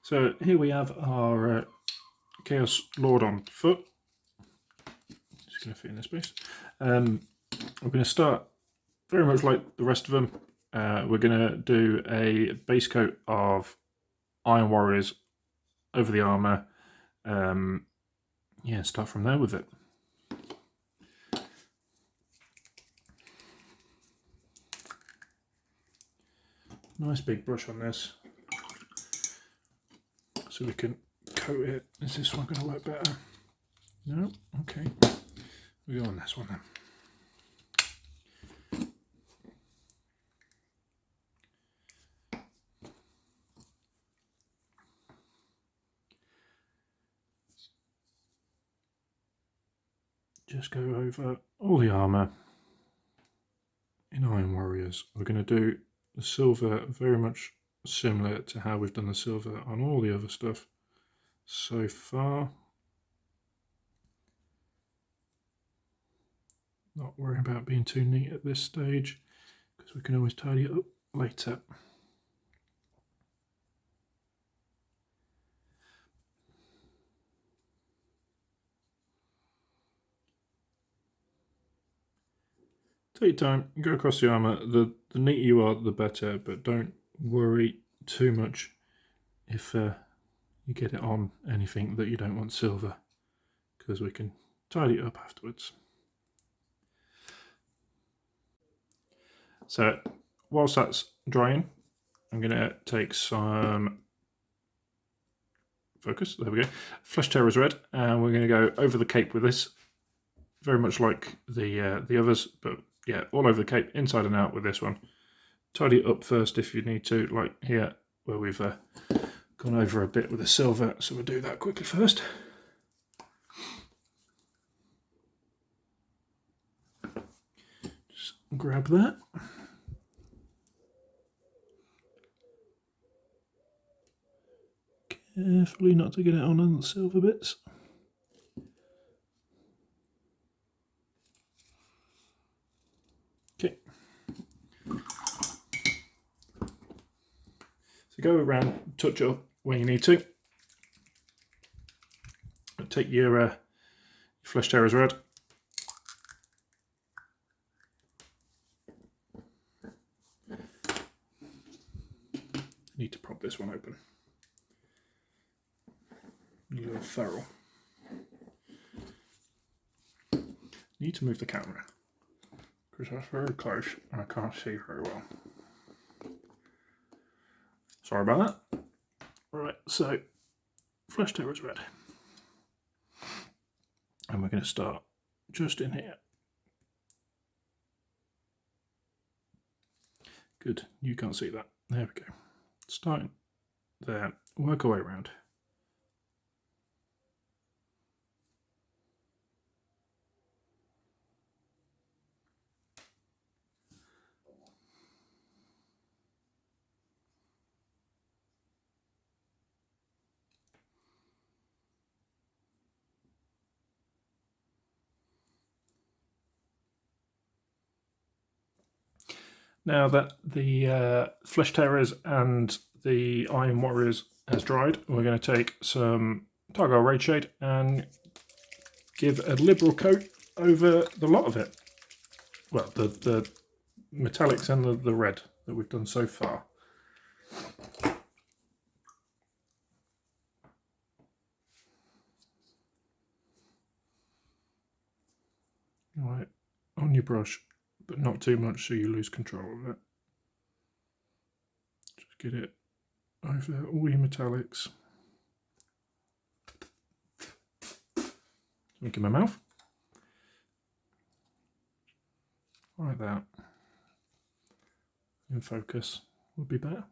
So here we have our Chaos Lord on foot. Just going to fit in this space. We're going to start very much like the rest of them. We're going to do a base coat of Iron Warriors over the armour. Yeah, start from there with it. Nice big brush on this, so we can coat it. Is this one going to work better? No? Okay. We'll go on this one then. Just go over all the armour in Iron Warriors. We're going to do the silver very much similar to how we've done the silver on all the other stuff so far. Not worrying about being too neat at this stage because we can always tidy it up later. Take your time, go across the armour. The neater you are, the better, but don't worry too much if you get it on anything that you don't want silver, because we can tidy it up afterwards. So whilst that's drying, I'm going to take some focus, there we go, Flesh Terrors Red, and we're going to go over the cape with this, very much like the others, but yeah, all over the cape, inside and out with this one. Tidy it up first if you need to, like here, where we've gone over a bit with the silver, so we'll do that quickly first. Just grab that. Carefully not to get it on the silver bits. Okay. So go around, touch it up where you need to. Take your Flesh Terrors Red. Need to prop this one open. A little ferrule. Need to move the camera because that's very close and I can't see very well. Sorry about that. Right, so Flesh Terrors Red. And we're going to start just in here. Good, you can't see that. There we go. Starting there, work our way around. Now that the Flesh Terrors and the Iron Warriors has dried, we're going to take some Targal Raid Shade and give a liberal coat over the lot of it. Well, the metallics and the red that we've done so far. Right, on your brush, but not too much so you lose control of it. Just get it over all your metallics. Look in my mouth. Like that. In focus would be better.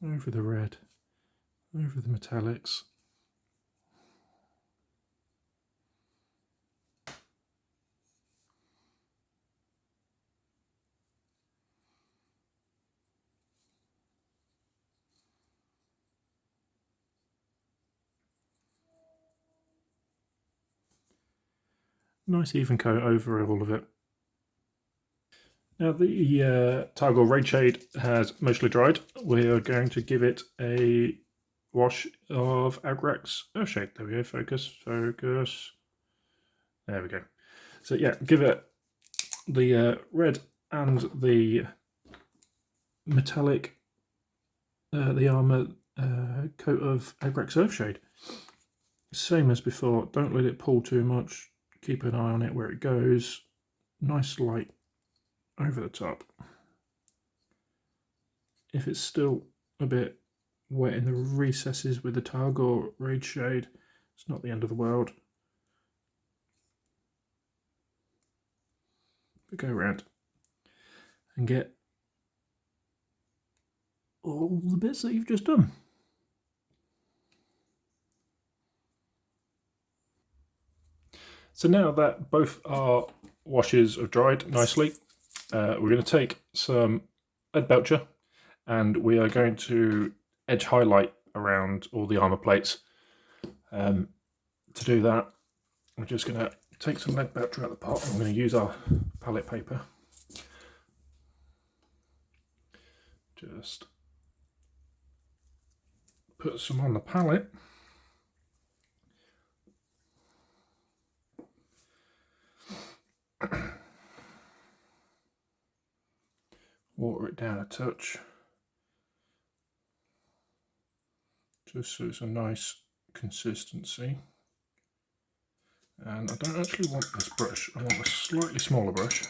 Over the red, over the metallics. Nice even coat over all of it. Now the Targor Raid Shade has mostly dried. We're going to give it a wash of Agrax Earthshade. There we go, focus, focus. There we go. So yeah, give it the red and the metallic, the armour coat of Agrax Earthshade. Same as before, don't let it pull too much. Keep an eye on it where it goes. Nice light over the top. If it's still a bit wet in the recesses with the Targor Raid Shade, it's not the end of the world. But go around and get all the bits that you've just done. So now that both our washes have dried nicely, we're going to take some lead belcher and we are going to edge highlight around all the armour plates. To do that, we're just going to take some lead belcher out of the pot and we're going to use our palette paper. Just put some on the palette. Water it down a touch, just so it's a nice consistency. And I don't actually want this brush, I want a slightly smaller brush.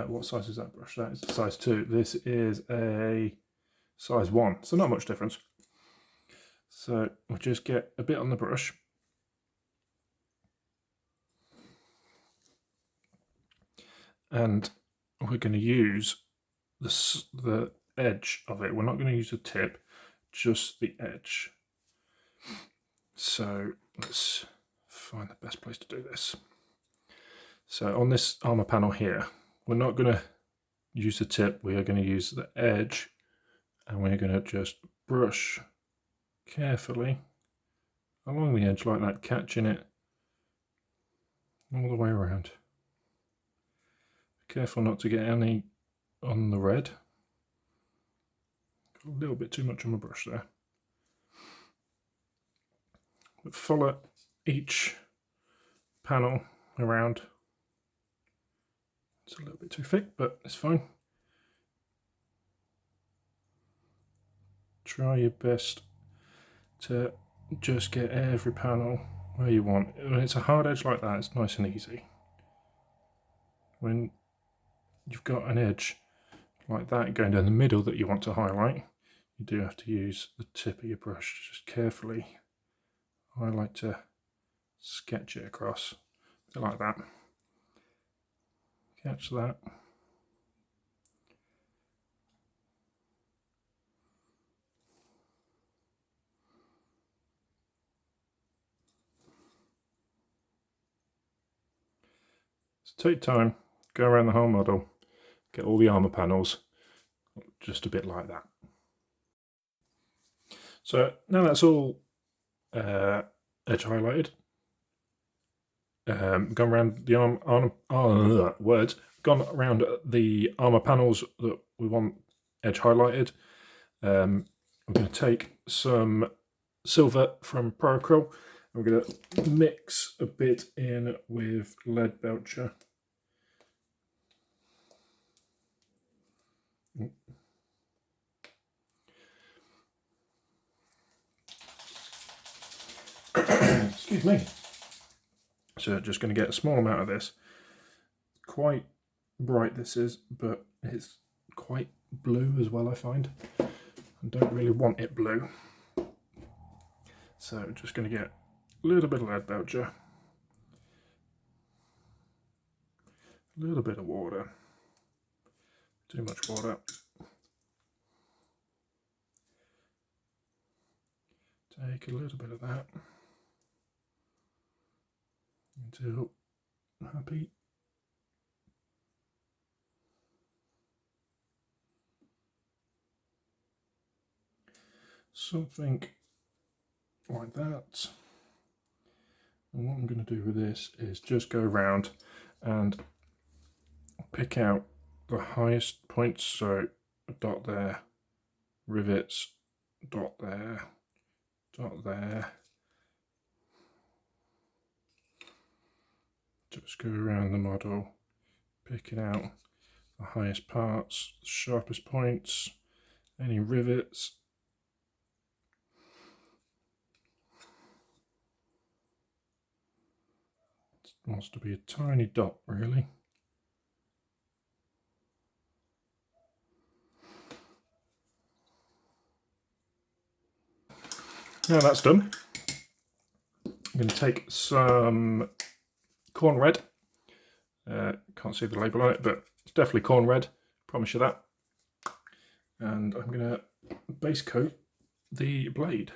What size is that brush? That is a size 2. This is a size 1, so not much difference. So we'll just get a bit on the brush. And we're going to use the edge of it. We're not going to use the tip, just the edge. So let's find the best place to do this. So on this armor panel here, we're not going to use the tip, we are going to use the edge, and we're going to just brush carefully along the edge like that, catching it all the way around. Careful not to get any on the red. Got a little bit too much on my brush there. But follow each panel around. It's a little bit too thick, but it's fine. Try your best to just get every panel where you want. When it's a hard edge like that, it's nice and easy. When you've got an edge like that going down the middle that you want to highlight, you do have to use the tip of your brush just carefully. I like to sketch it across, like that. Catch that. So take time, go around the whole model, get all the armor panels, just a bit like that. So now that's all edge highlighted. Gone around the gone around the armor panels that we want edge highlighted. I'm going to take some silver from Acryl. I'm going to mix a bit in with lead belcher. Excuse me. So just going to get a small amount of this. Quite bright this is, but it's quite blue as well, I find. I don't really want it blue. So just going to get a little bit of lead belcher, a little bit of water, too much water. Take a little bit of that until happy. Something like that. And what I'm going to do with this is just go around and pick out the highest points. So a dot there, rivets, dot there, dot there. Just go around the model, picking out the highest parts, the sharpest points, any rivets. It wants to be a tiny dot, really. Now that's done, I'm going to take some corn red. Can't see the label on it, but it's definitely corn red, promise you that. And I'm going to base coat the blade.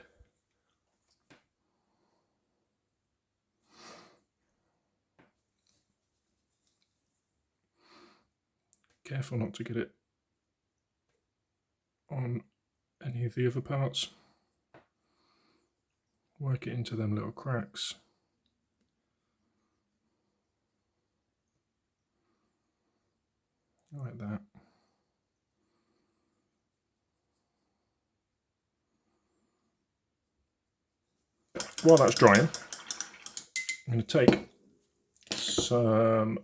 Careful not to get it on any of the other parts. Work it into them little cracks. Like that. While that's drying, I'm going to take some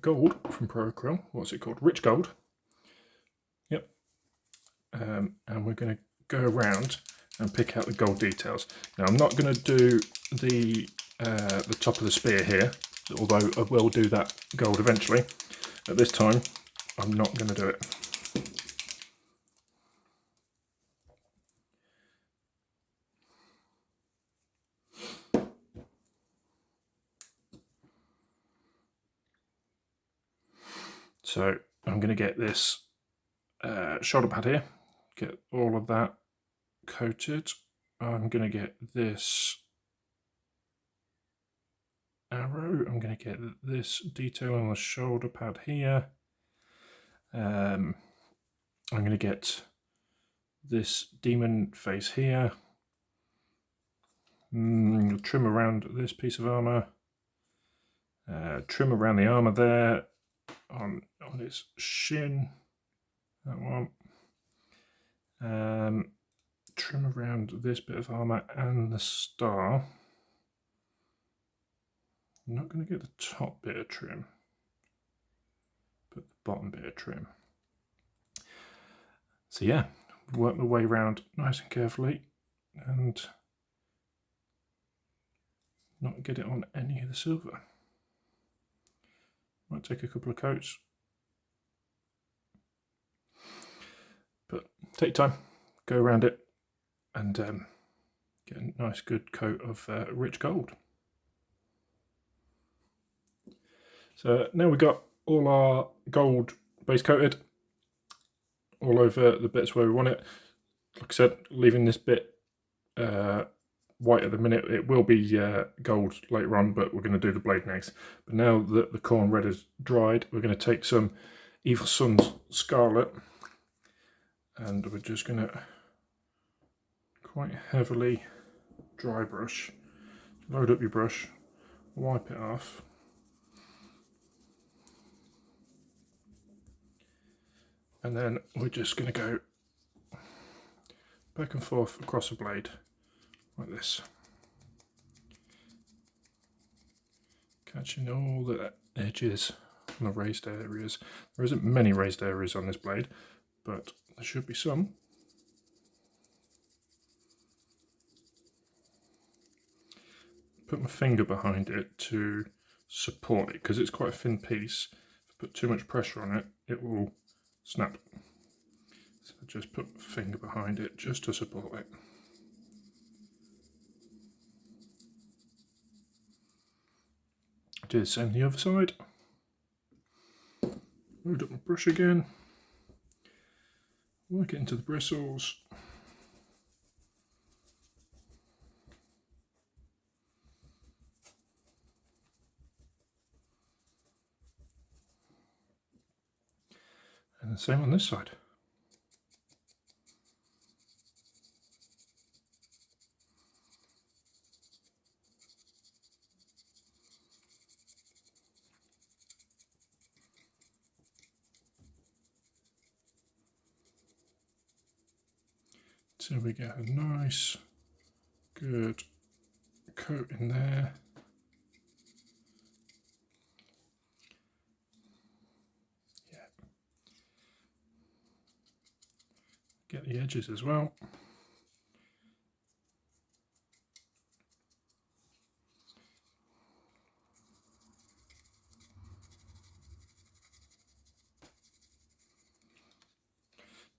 gold from Pro-Acryl. What's it called? Rich gold. Yep. And we're going to go around and pick out the gold details. Now I'm not going to do the top of the spear here, although I will do that gold eventually. At this time, I'm not going to do it. So I'm going to get this shoulder pad here, get all of that coated. I'm going to get this arrow, I'm going to get this detail on the shoulder pad here. I'm going to get this demon face here. Trim around this piece of armour. Trim around the armour there, on its shin, that one. Trim around this bit of armour and the star. I'm not going to get the top bit of trim, but the bottom bit of trim. So yeah, work my way around nice and carefully and not get it on any of the silver. Might take a couple of coats, but take time, go around it and get a nice good coat of rich gold. So now we've got all our gold base coated all over the bits where we want it. Like I said, leaving this bit white at the minute. It will be gold later on, but we're going to do the blade next. But now that the corn red is dried, we're going to take some Evil Sun's Scarlet and we're just going to quite heavily dry brush. Load up your brush, wipe it off. And then we're just going to go back and forth across the blade like this, catching all the edges and the raised areas. There isn't many raised areas on this blade, but there should be some. Put my finger behind it to support it because it's quite a thin piece. If I put too much pressure on it, it will snap. So just put my finger behind it just to support it. Do the same the other side. Load up my brush again. Work it into the bristles. And the same on this side. So we get a nice, good coat in there. Yeah. Get the edges as well.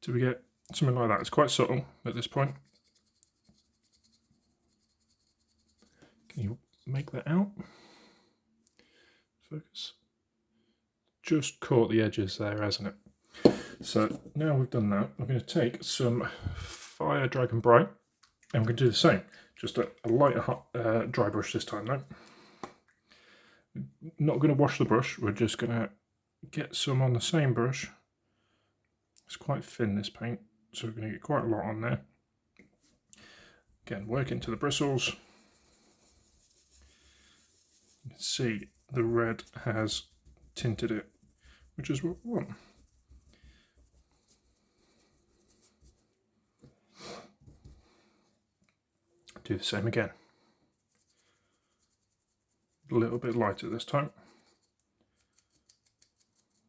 So we get something like that. It's quite subtle at this point. Can you make that out? Focus. Just caught the edges there, hasn't it? So now we've done that, I'm going to take some Fire Dragon Bright and I'm going to do the same. Just a lighter dry brush this time though. Not going to wash the brush, we're just going to get some on the same brush. It's quite thin, this paint, so we're going to get quite a lot on there. Again, work into the bristles. You can see the red has tinted it, which is what we want. Do the same again. A little bit lighter this time.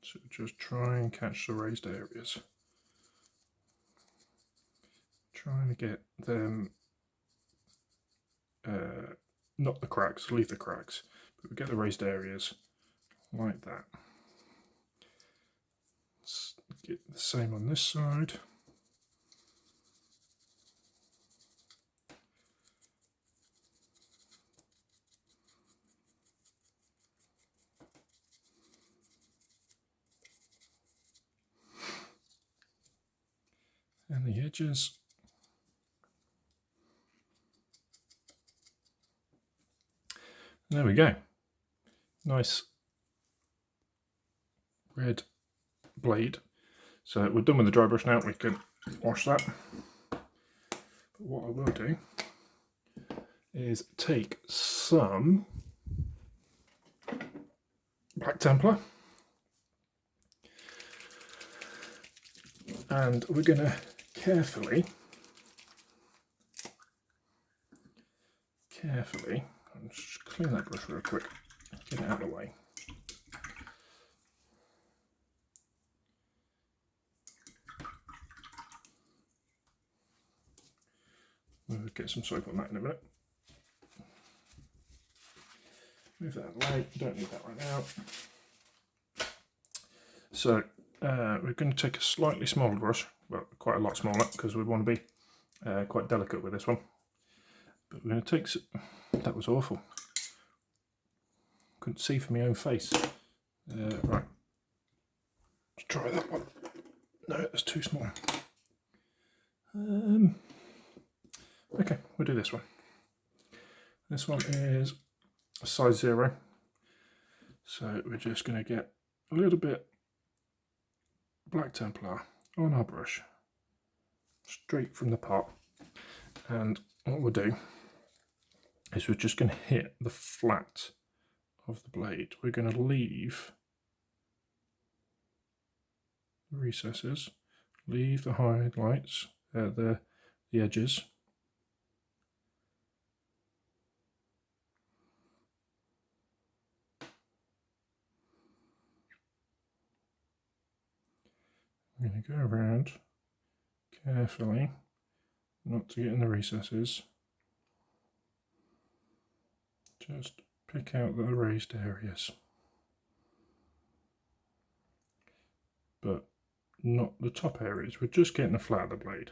So just try and catch the raised areas. Trying to get them, not the cracks, leave the cracks, but we get the raised areas like that. Let's get the same on this side. And the edges. There we go. Nice red blade. So we're done with the dry brush now, we can wash that. But what I will do is take some Black Templar and we're going to carefully, I'll just clean that brush real quick, get it out of the way. We'll get some soap on that in a minute. Move that out of the way, you don't need that right now. So we're going to take a slightly smaller brush, well quite a lot smaller because we want to be quite delicate with this one. But we're going to take, that was awful. Couldn't see for my own face. Right, let's try that one. No, that's too small. Okay, we'll do this one. This one is a size 0. So we're just going to get a little bit Black Templar on our brush, straight from the pot. And what we'll do is we're just going to hit the flat of the blade. We're going to leave the recesses, leave the highlights, the edges. I'm going to go around carefully, not to get in the recesses. Just pick out the raised areas, but not the top areas. We're just getting the flat of the blade.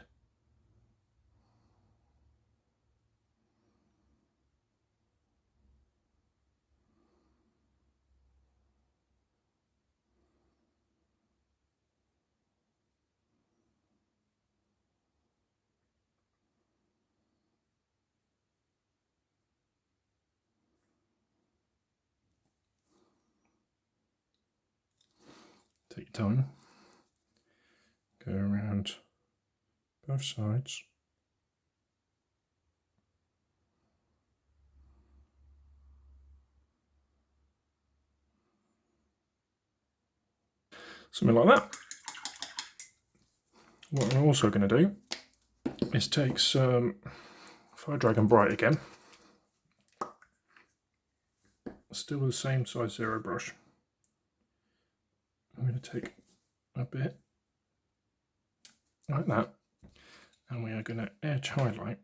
Take your time, go around both sides. Something like that. What I'm also going to do is take some Fire Dragon Bright again. Still the same size 0 brush. I'm going to take a bit like that, and we are going to edge highlight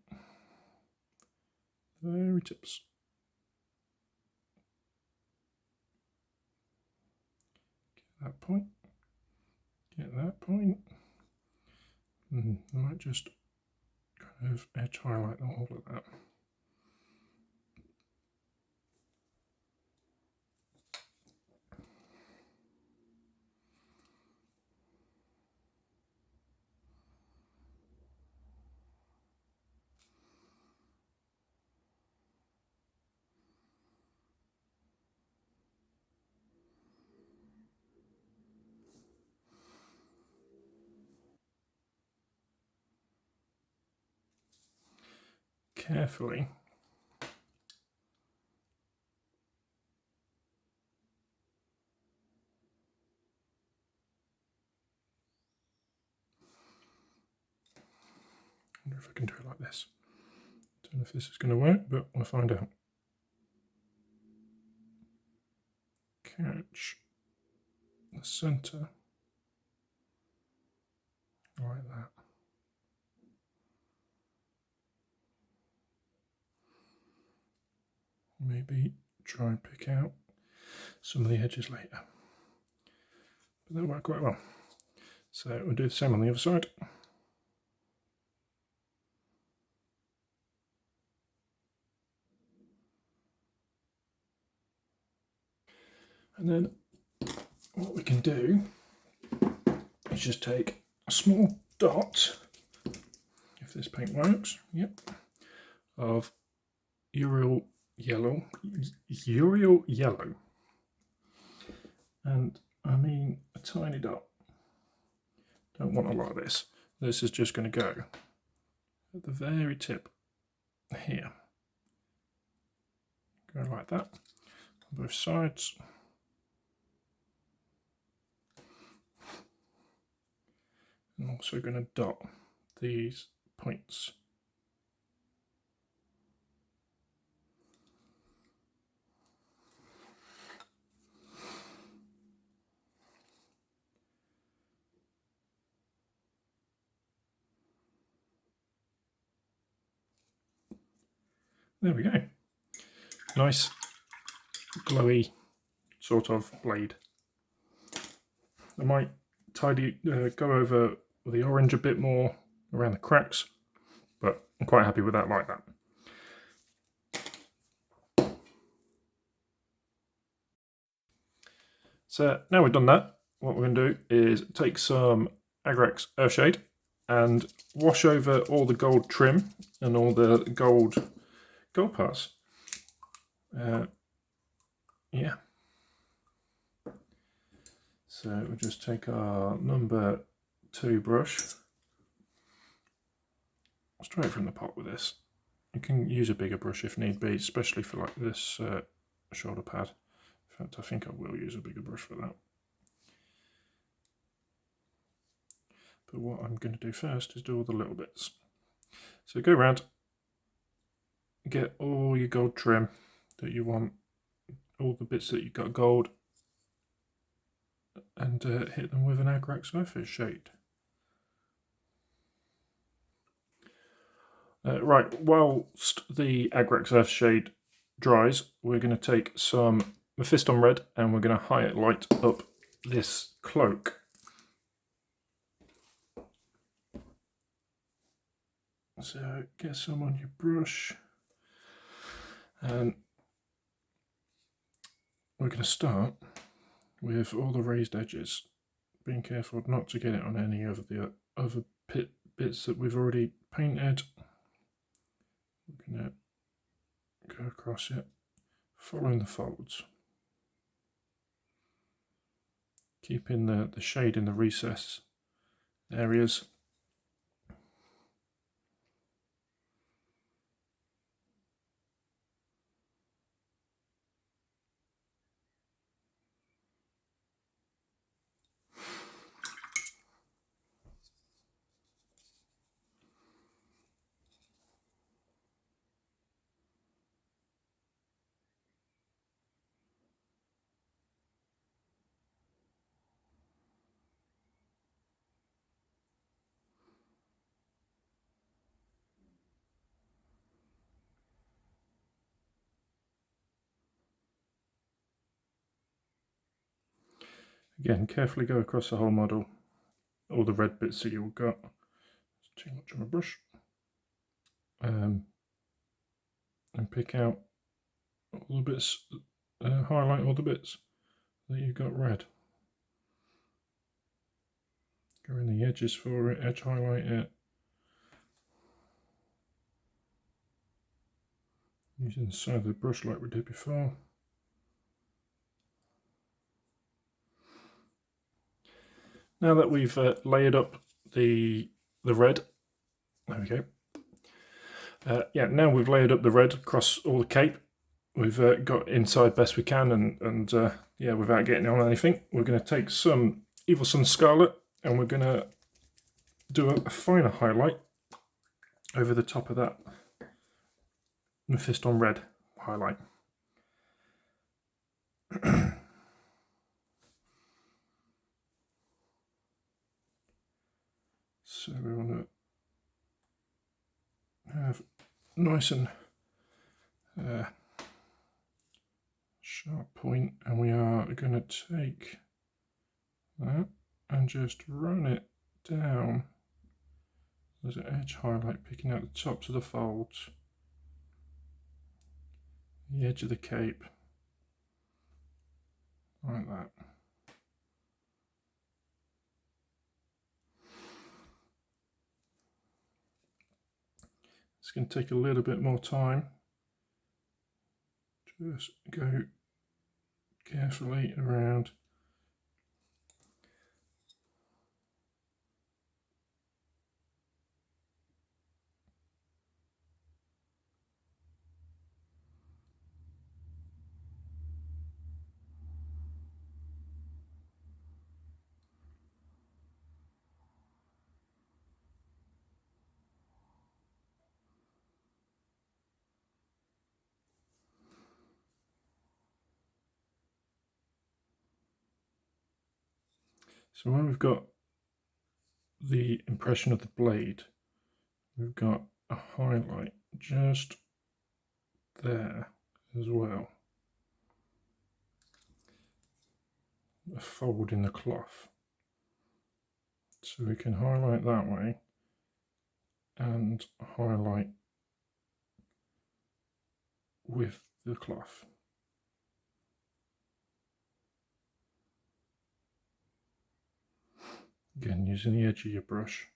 the very tips. Get that point. Get that point. I might just kind of edge highlight all of that. Carefully I wonder if I can do it like this. Don't know if this is going to work, but we'll find out. Catch the center like that. Maybe try and pick out some of the edges later, but that'll work quite well. So we'll do the same on the other side. And then what we can do is just take a small dot, if this paint works, yep, of Uriel yellow, and I mean a tiny dot. Don't want a lot of this. This is just going to go at the very tip here. Go like that on both sides. I'm also going to dot these points. There we go. Nice, glowy sort of blade. I might go over the orange a bit more around the cracks, but I'm quite happy with that like that. So now we've done that, what we're going to do is take some Agrax Earthshade and wash over all the gold trim and all the gold parts. Yeah. So we'll just take our number 2 brush straight from the pot with this. You can use a bigger brush if need be, especially for like this shoulder pad. In fact, I think I will use a bigger brush for that. But what I'm going to do first is do all the little bits. So go around, get all your gold trim that you want, all the bits that you've got gold, and hit them with an Agrax Earthshade. Right, whilst the Agrax Earthshade dries, we're going to take some Mephiston Red and we're going to highlight up this cloak. So get some on your brush, and we're going to start with all the raised edges, being careful not to get it on any of the other bits that we've already painted. We're going to go across it, following the folds, keeping the shade in the recess areas. Again, carefully go across the whole model, all the red bits that you've got. It's too much on my brush. And pick out all the bits, highlight all the bits that you've got red. Go in the edges for it, edge highlight it. Using the side of the brush like we did before. Now that we've layered up the red, there we go. Yeah, now we've layered up the red across all the cape. We've got inside best we can, and yeah, without getting on anything, we're going to take some Evil Sunz Scarlet and we're going to do a finer highlight over the top of that Mephiston red highlight. So we want to have nice and sharp point, and we are going to take that and just run it down. There's an edge highlight picking out the tops of the folds, the edge of the cape, like that. It's going to take a little bit more time. Just go carefully around. So when we've got the impression of the blade, we've got a highlight just there as well. A fold in the cloth. So we can highlight that way and highlight with the cloth. Again, using the edge of your brush,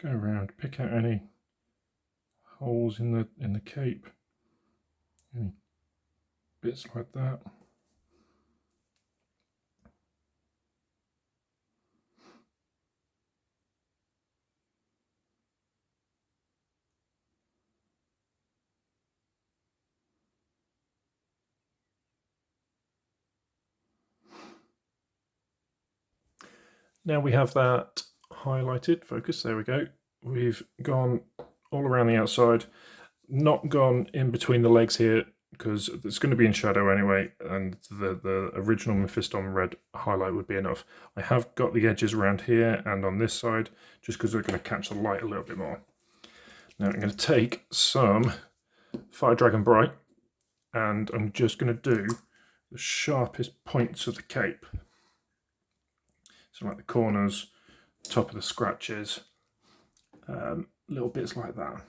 go around, pick out any holes in the cape, any bits like that. Now we have that highlighted, focus, there we go. We've gone all around the outside, not gone in between the legs here because it's going to be in shadow anyway, and the original Mephiston red highlight would be enough. I have got the edges around here and on this side just because they're going to catch the light a little bit more. Now I'm going to take some Fire Dragon Bright and I'm just going to do the sharpest points of the cape. So like the corners, top of the scratches, little bits like that.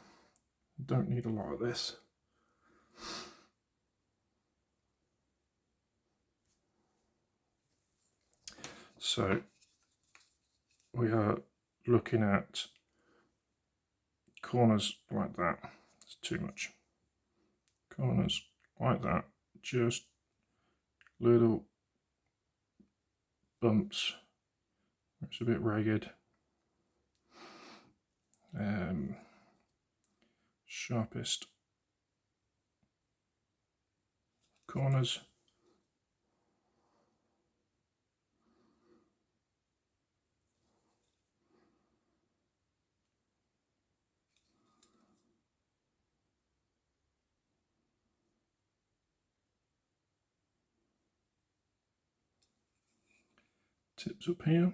Don't need a lot of this. So we are looking at corners like that. It's too much. Corners like that, just little bumps. It's a bit ragged. Sharpest corners. Tips up here.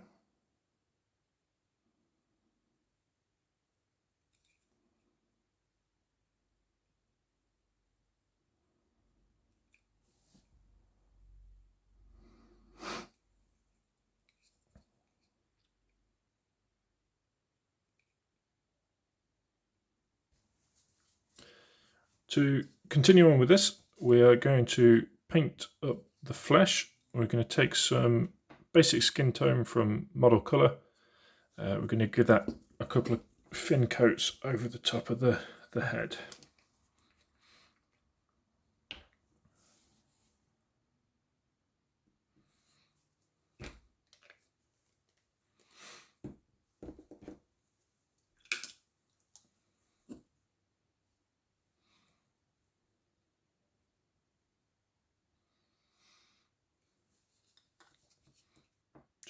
To continue on with this, we are going to paint up the flesh. We're going to take some basic skin tone from Model Colour. We're going to give that a couple of thin coats over the top of the head.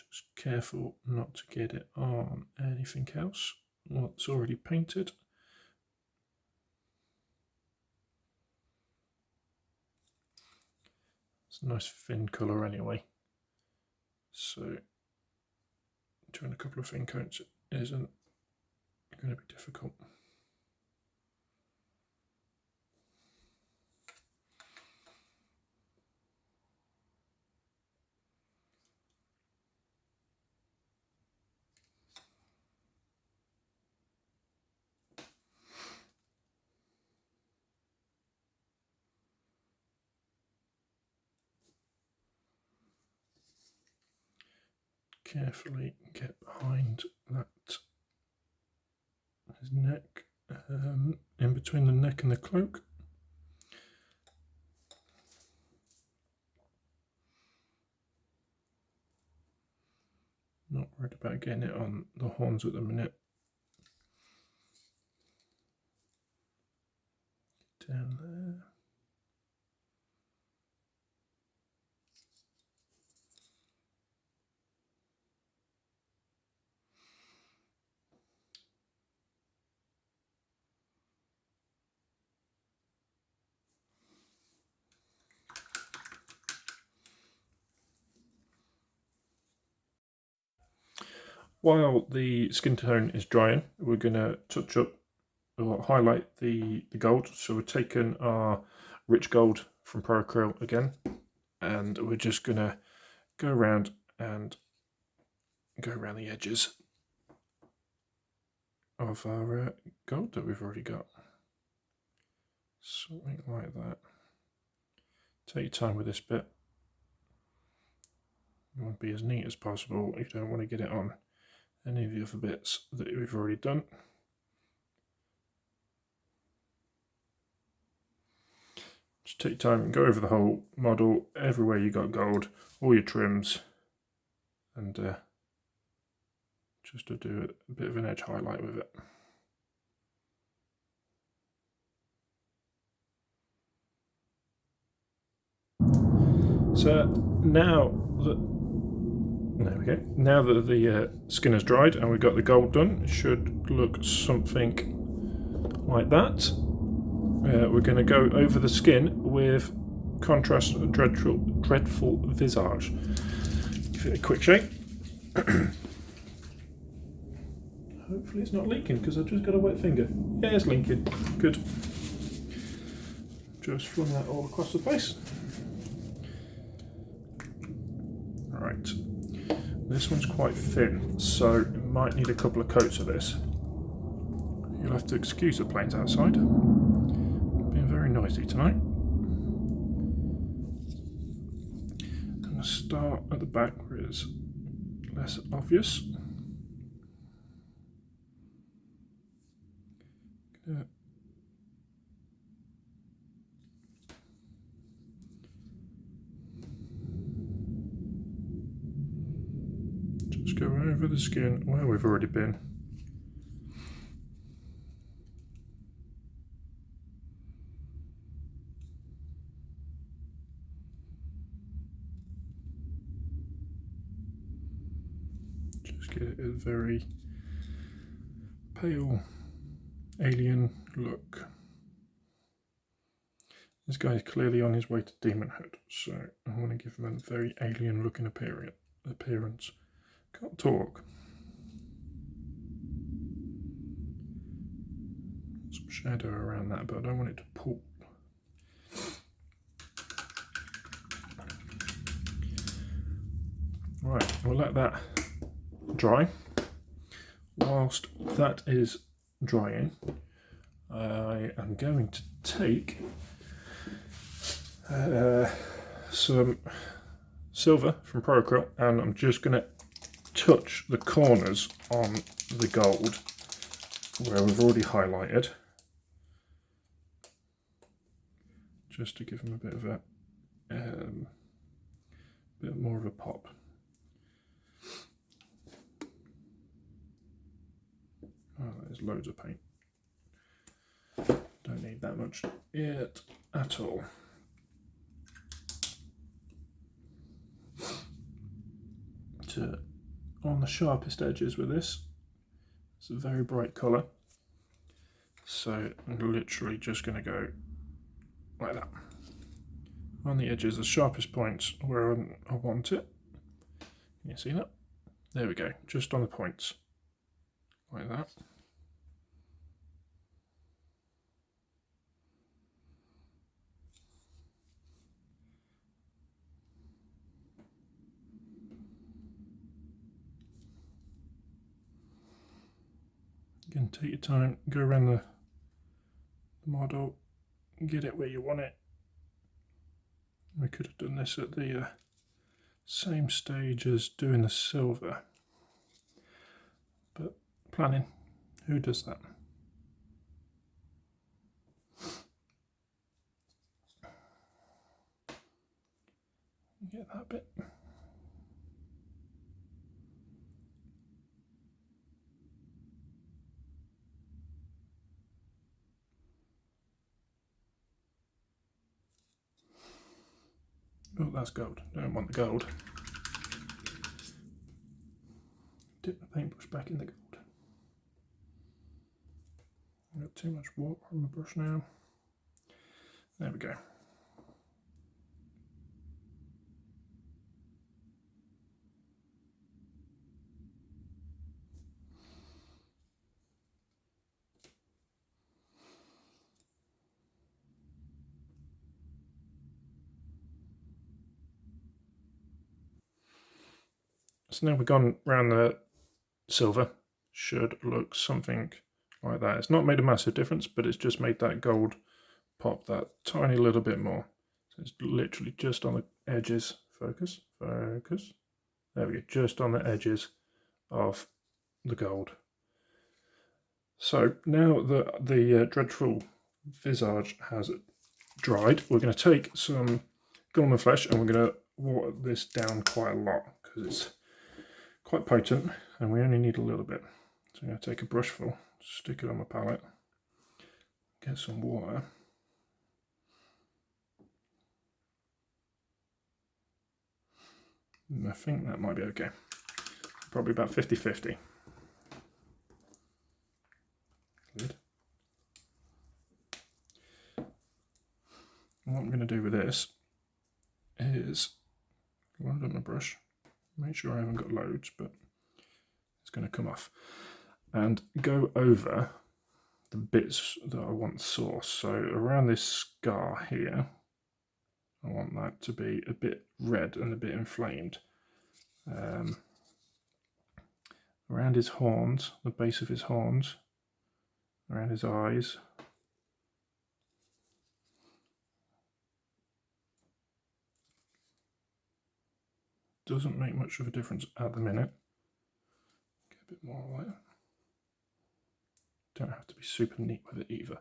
Just careful not to get it on anything else what's already painted. It's a nice thin colour anyway, so doing a couple of thin coats isn't going to be difficult. Carefully get behind that, his neck, in between the neck and the cloak. Not worried about getting it on the horns at the minute. Down there. While the skin tone is drying, we're going to touch up or highlight the gold. So we're taking our rich gold from Pro-Acryl again, and we're just going to go around and go around the edges of our gold that we've already got. Something like that. Take your time with this bit. You want to be as neat as possible. You don't want to get it on any of the other bits that we've already done. Just take your time and go over the whole model, everywhere you got gold, all your trims, and just to do a bit of an edge highlight with it. So now that there we go. Now that the skin has dried and we've got the gold done, it should look something like that. We're going to go over the skin with Contrast Dreadful Visage. Give it a quick shake. Hopefully it's not leaking because I've just got a wet finger. Yeah, it's leaking. Good. Just flung that all across the face. Right. This one's quite thin, so it might need a couple of coats of this. You'll have to excuse the planes outside. Being very noisy tonight. I'm going to start at the back where it's less obvious. Just go over the skin where we've already been. Just get it a very pale alien look. This guy is clearly on his way to demonhood, so I want to give him a very alien looking appearance. Can't talk. Some shadow around that, but I don't want it to pull. Right, we'll let that dry. Whilst that is drying, I am going to take some silver from Procryl, and I'm just going to touch the corners on the gold where we've already highlighted, just to give them a bit of a bit more of a pop. Oh, there's loads of paint. Don't need that much yet at all. On the sharpest edges with this, it's a very bright colour, so I'm literally just going to go like that on the edges, the sharpest points where I want it. Can you see that? There we go, just on the points like that. Again, take your time, go around the model, get it where you want it. We could have done this at the same stage as doing the silver, but planning, who does that? Get that bit. Oh, that's gold. Don't want the gold. Dip the paintbrush back in the gold. I've got too much water on the brush now. There we go. So now we've gone around the silver, should look something like that. It's not made a massive difference, but it's just made that gold pop that tiny little bit more. So it's literally just on the edges. Focus, focus. There we go, just on the edges of the gold. So now that the dreadful visage has dried, we're going to take some Gorman flesh and we're going to water this down quite a lot because it's quite potent and we only need a little bit. So I'm going to take a brush full, stick it on my palette, get some water. And I think that might be okay. Probably about 50-50. Good. And what I'm going to do with this is load up my brush. Make sure I haven't got loads, but it's going to come off. And go over the bits that I want source. So around this scar here, I want that to be a bit red and a bit inflamed. Around his horns, the base of his horns, around his eyes. Doesn't make much of a difference at the minute. Get a bit more light. Don't have to be super neat with it either.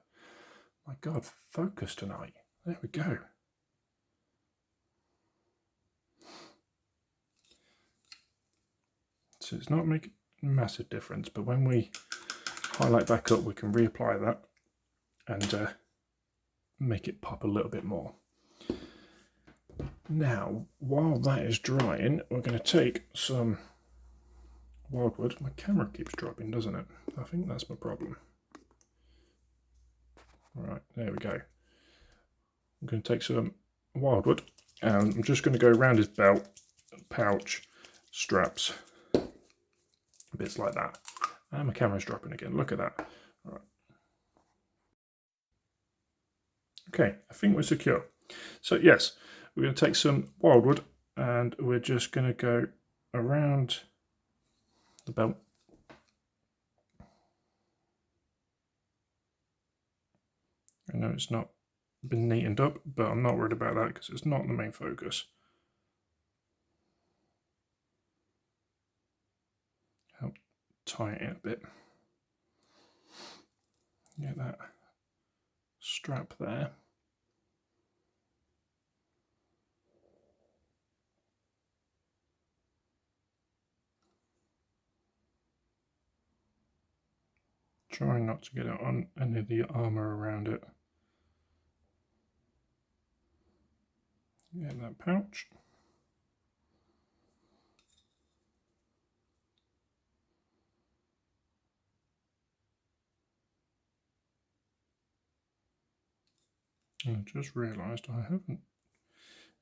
My God, focus tonight. There we go. So it's not making a massive difference, but when we highlight back up, we can reapply that and make it pop a little bit more. Now, while that is drying, we're going to take some wildwood. My camera keeps dropping, doesn't it? I think that's my problem. Right, there we go. I'm going to take some wildwood and I'm just going to go around his belt, pouch, straps, bits like that. And my camera's dropping again, look at that. All right. Okay, I think we're secure. So yes, we're going to take some wildwood and we're just going to go around the belt. I know it's not been neatened up, but I'm not worried about that because it's not the main focus. Help tie it in a bit. Get that strap there. Try not to get it on any of the armour around it. Get that pouch. I just realised I haven't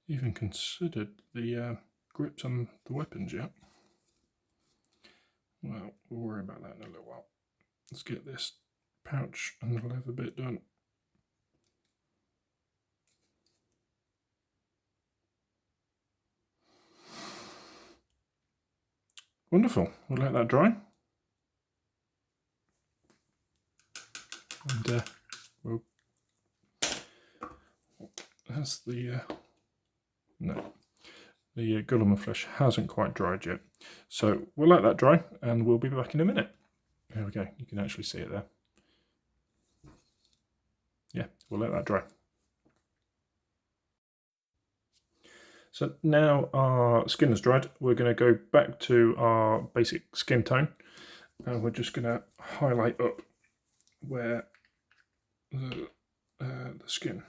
even considered the grips on the weapons yet. Well, we'll worry about that in a little while. Let's get this pouch and the leather bit done. Wonderful. We'll let that dry. And we'll... That's the... no. The Gullimer flesh hasn't quite dried yet. So we'll let that dry and we'll be back in a minute. There we go. You can actually see it there. Yeah, we'll let that dry. So now our skin is dried, we're going to go back to our basic skin tone and we're just going to highlight up where the skin.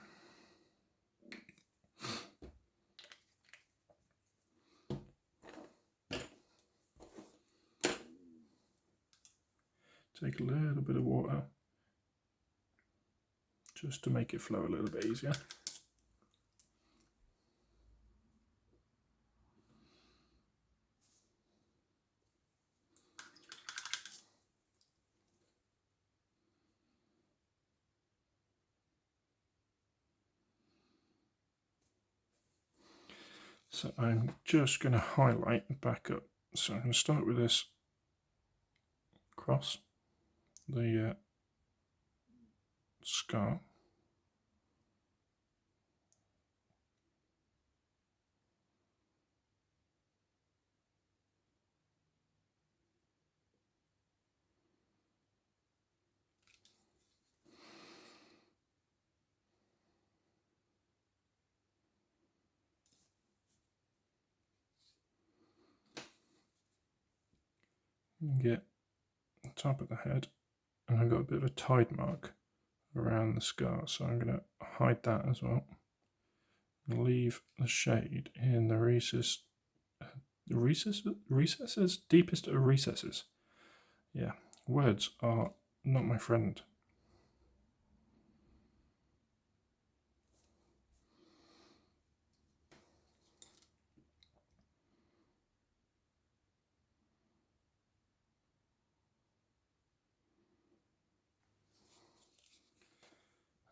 Take a little bit of water just to make it flow a little bit easier. So I'm just going to highlight back up. So I'm going to start with this across the scar. Get the top of the head, and I've got a bit of a tide mark around the scar, so I'm going to hide that as well. Leave the shade in the recesses, deepest of recesses. Yeah, words are not my friend.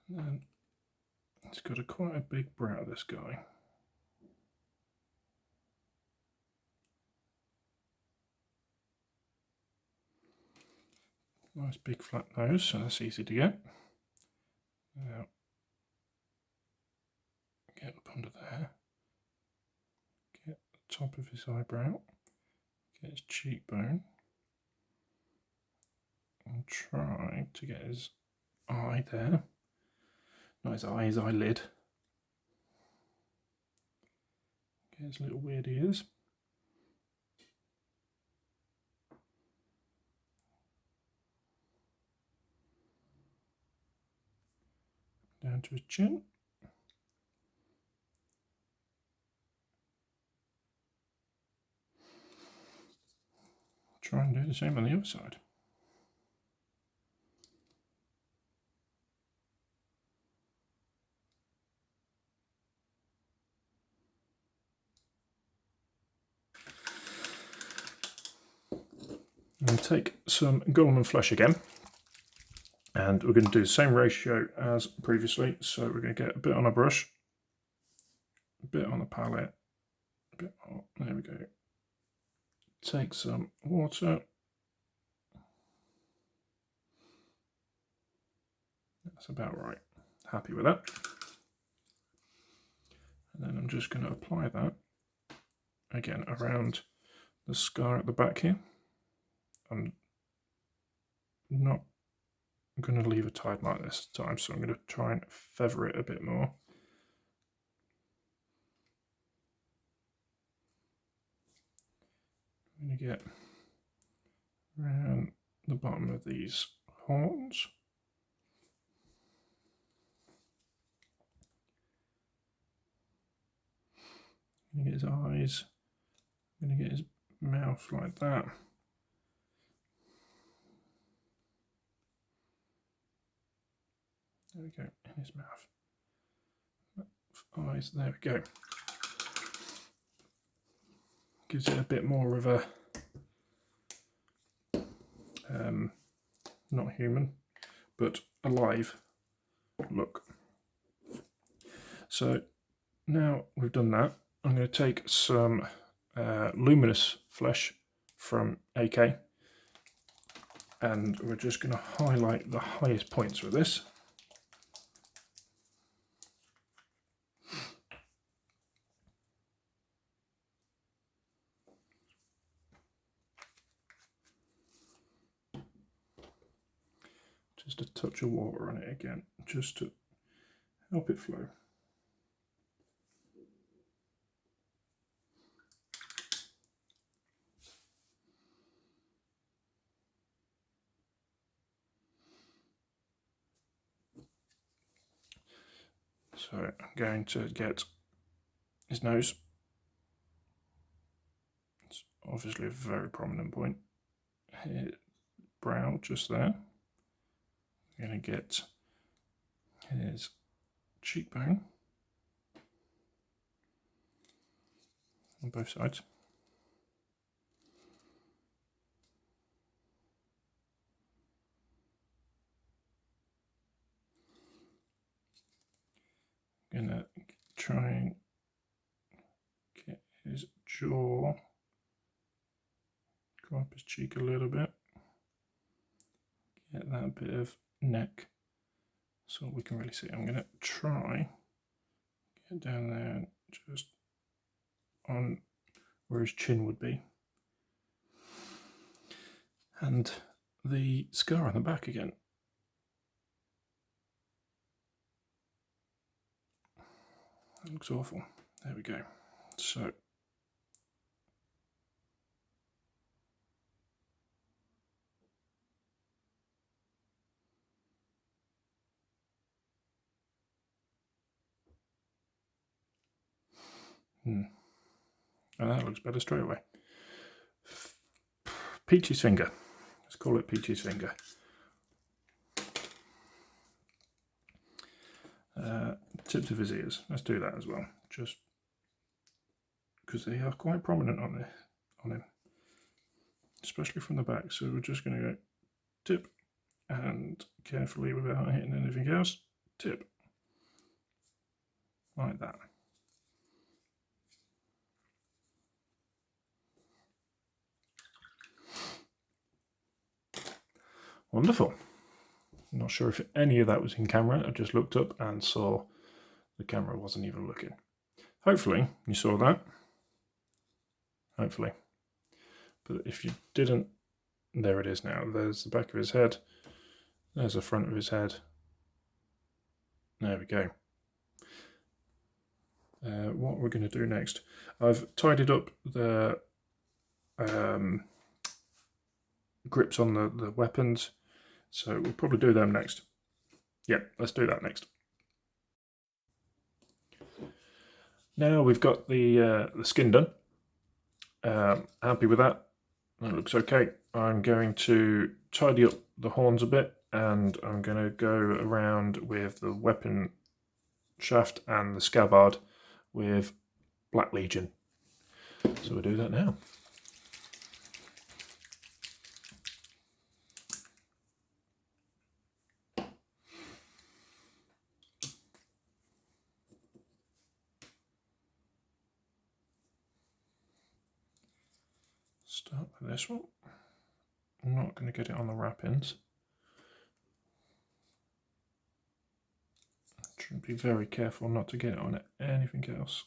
And then it's got quite a big brow, this guy. Nice big flat nose, so that's easy to get. Now, get up under there. Get the top of his eyebrow. Get his cheekbone. And try to get his eye there. Not his eye, his eyelid. Get his little weird ears. Down to his chin. Try and do the same on the other side. And take some Gullimer flesh again, and we're going to do the same ratio as previously. So we're going to get a bit on a brush, a bit on the palette, a bit on, there we go. Take some water. That's about right. Happy with that. And then I'm just going to apply that again around the scar at the back here. I'm not going to leave a tide mark this time, so I'm going to try and feather it a bit more. I'm going to get around the bottom of these horns. I'm going to get his eyes. I'm going to get his mouth like that. There we go, in his mouth. Eyes, there we go. Gives it a bit more of a, not human, but alive look. So now we've done that, I'm going to take some luminous flesh from AK, and we're just going to highlight the highest points with this. Just a touch of water on it again, just to help it flow. So I'm going to get his nose. It's obviously a very prominent point. His brow just there. I'm going to get his cheekbone on both sides. I'm going to try and get his jaw, go up his cheek a little bit, get that bit of neck so we can really see it. I'm going to try get down there just on where his chin would be, and the scar on the back again. That looks awful. There we go. So and that looks better straight away. Peachy's finger. Let's call it Peachy's finger. Tips of his ears. Let's do that as well, just because they are quite prominent on him, especially from the back. So we're just going to go tip, and carefully, without hitting anything else, tip, like that. Wonderful. I'm not sure if any of that was in camera. I just looked up and saw the camera wasn't even looking. Hopefully you saw that. Hopefully. But if you didn't, there it is now. There's the back of his head. There's the front of his head. There we go. What we're going to do next, I've tidied up the grips on the weapons, so we'll probably do them next. Yeah, let's do that next. Now we've got the skin done. Happy with that. That looks okay. I'm going to tidy up the horns a bit, and I'm going to go around with the weapon shaft and the scabbard with Black Legion. So we'll do that now. Start with this one. I'm not going to get it on the wrappings. Should be very careful not to get on anything else.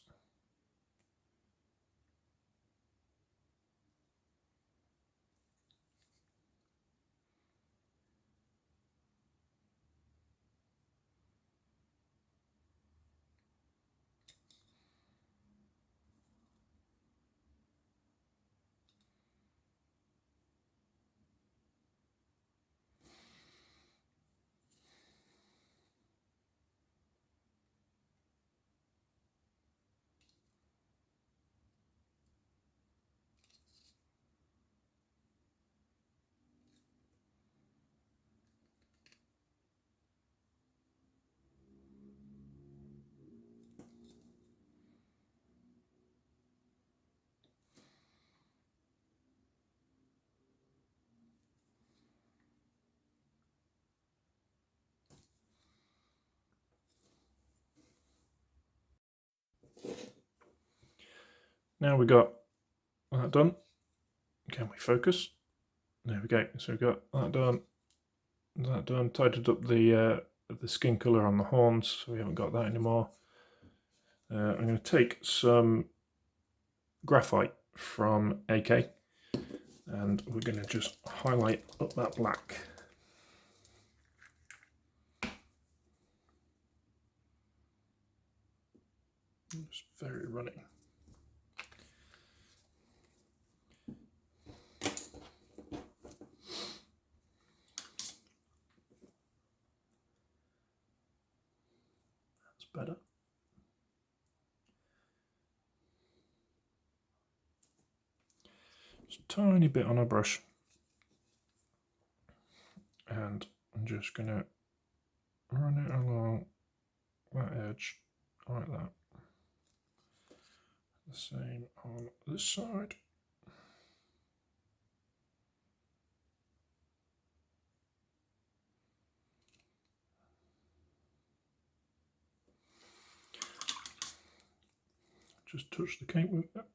Now we got that done. Can we focus? There we go. So we've got that done. Tidied up the skin colour on the horns, so we haven't got that anymore. I'm going to take some graphite from AK, and we're going to just highlight up that black. Just very runny. That's better. Just a tiny bit on a brush, and I'm just going to run it along that edge like that. The same on this side. Just touch the cape with that.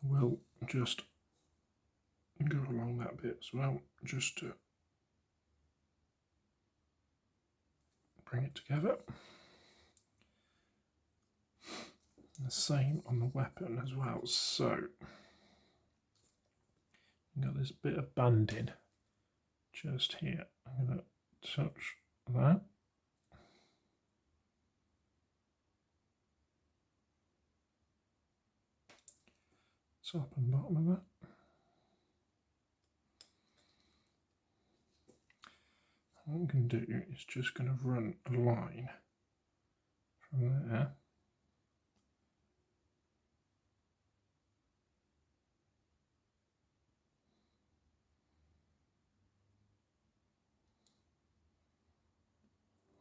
We'll just go along that bit as well, just to bring it together. The same on the weapon as well. So you've got this bit of banding just here. I'm going to touch that. Top and bottom of that. What I'm going to do is just going to run a line from there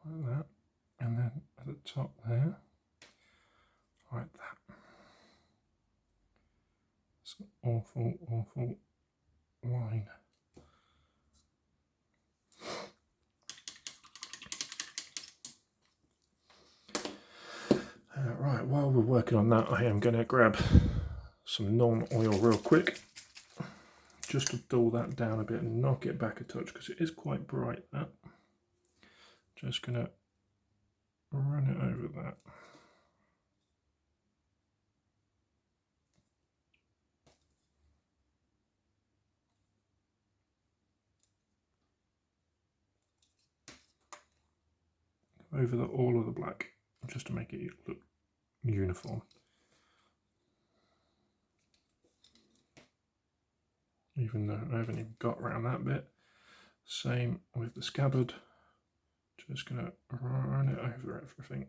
like that, and then at the top there, like that. It's an awful, awful line. Right, while we're working on that, I am going to grab some non-oil real quick, just to dull that down a bit and knock it back a touch, because it is quite bright, that. Just going to run it over that. Over all of the black, just to make it look uniform. Even though I haven't even got around that bit. Same with the scabbard. Just going to run it over everything.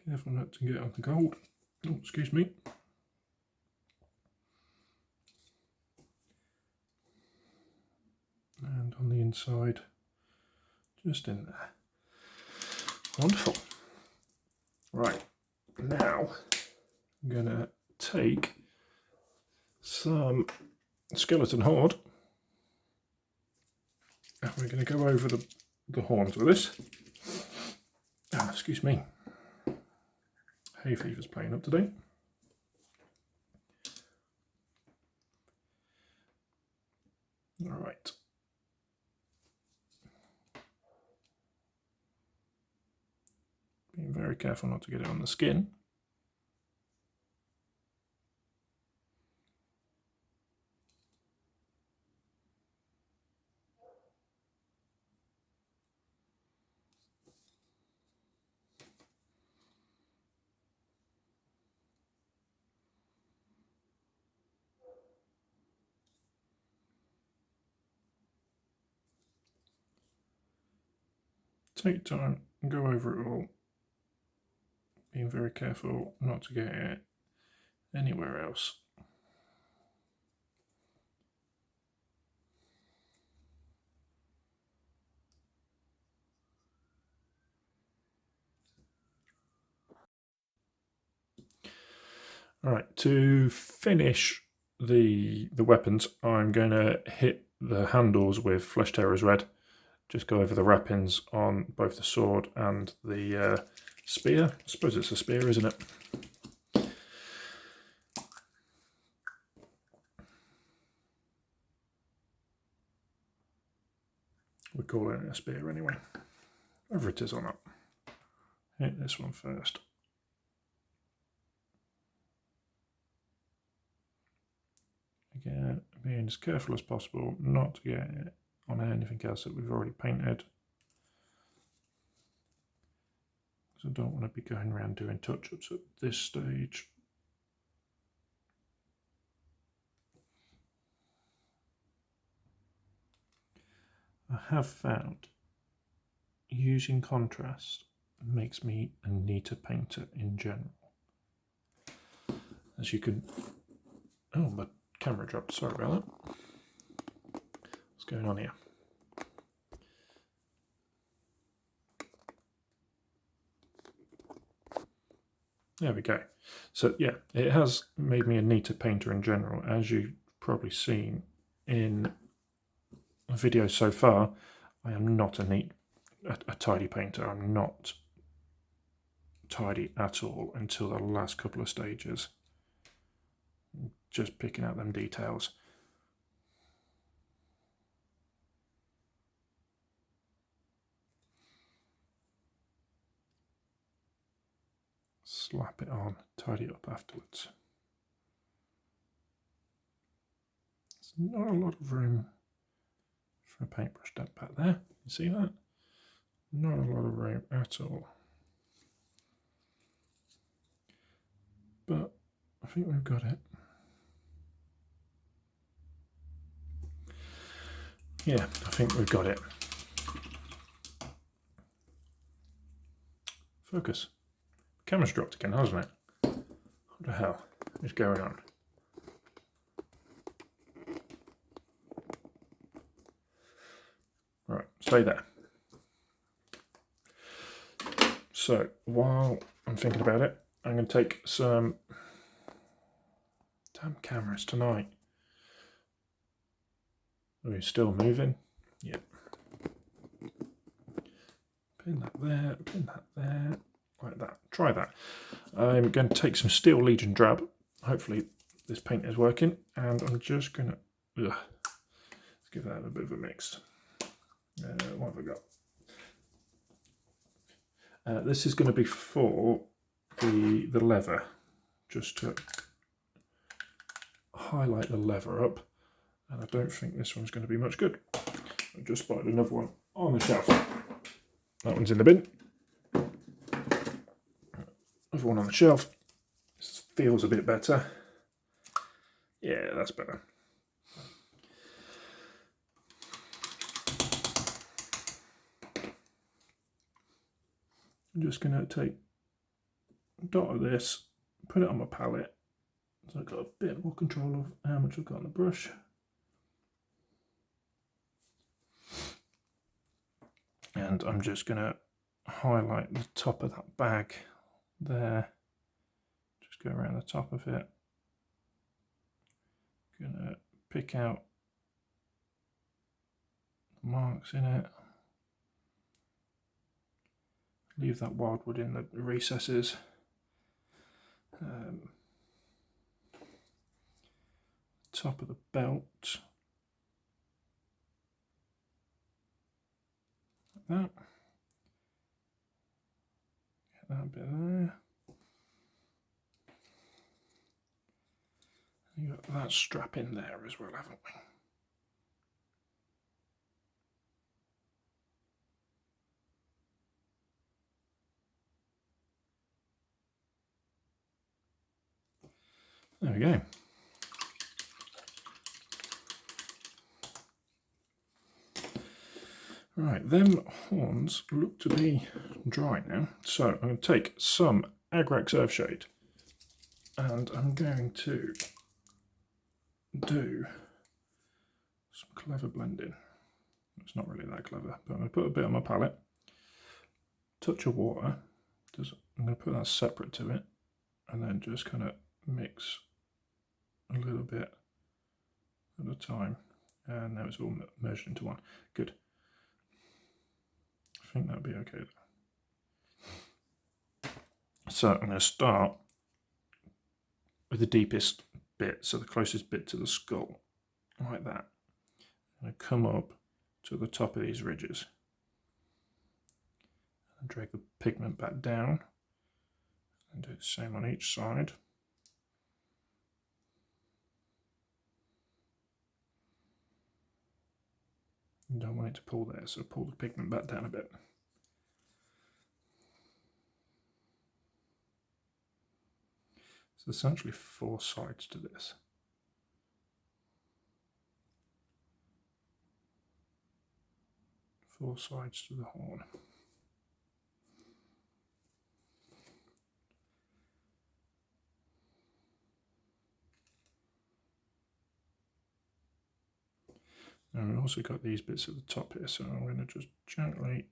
Careful not to get on the gold. Oh, excuse me. And on the inside, just in there. Wonderful. Right, now I'm going to take some skeleton horde And we're going to go over the horns with this. Oh, excuse me. Hay fever's playing up today. All right. Being very careful not to get it on the skin. Take time and go over it all. Being very careful not to get it anywhere else. All right, to finish the weapons, I'm going to hit the handles with Flesh Tearers Red. Just go over the wrappings on both the sword and the spear. I suppose it's a spear, isn't it? We're calling it a spear anyway. Whether it is or not. Hit this one first. Again, being as careful as possible not to get it on anything else that we've already painted. Because I don't want to be going around doing touch-ups at this stage. I have found using contrast makes me a neater painter in general. As you can... Oh, my camera dropped, sorry about that. What's going on here? There we go. So yeah, it has made me a neater painter in general. As you've probably seen in videos so far, I am not a tidy painter. I'm not tidy at all until the last couple of stages. Just picking out them details. Slap it on, tidy it up afterwards. There's not a lot of room for a paintbrush dab back there. You see that? Not a lot of room at all. But I think we've got it. Yeah, I think we've got it. Focus. Camera's dropped again, hasn't it? What the hell is going on? Right, stay there. So while I'm thinking about it, I'm going to take some... Damn cameras tonight. Are we still moving? Yep. Pin that there, pin that there, like that. Try that. I'm going to take some Steel Legion Drab. Hopefully this paint is working. And I'm just going to... Let's give that a bit of a mix. What have I got? This is going to be for the leather, just to highlight the leather up, and I don't think this one's going to be much good. I just spotted another one on the shelf. That one's in the bin. Another one on the shelf. This feels a bit better. Yeah, that's better. I'm just going to take a dot of this, put it on my palette, so I've got a bit more control of how much I've got on the brush. And I'm just going to highlight the top of that bag there. Just go around the top of it. Going to pick out marks in it. Leave that wildwood in the recesses. Top of the belt. Like that. Get that bit there. You got that strap in there as well, haven't we? There we go. Right, them horns look to be dry now. So I'm going to take some Agrax Earthshade and I'm going to do some clever blending. It's not really that clever, but I'm going to put a bit on my palette. Touch of water. I'm going to put that separate to it and then just kind of mix a little bit at a time. And now it's all merged into one. Good. I think that'll be okay. So I'm going to start with the deepest bit, so the closest bit to the skull, like that. And I come up to the top of these ridges and drag the pigment back down and do the same on each side. You don't want it to pull there, so pull the pigment back down a bit. So essentially 4 sides to this. Four sides to the horn. And we've also got these bits at the top here, so I'm going to just gently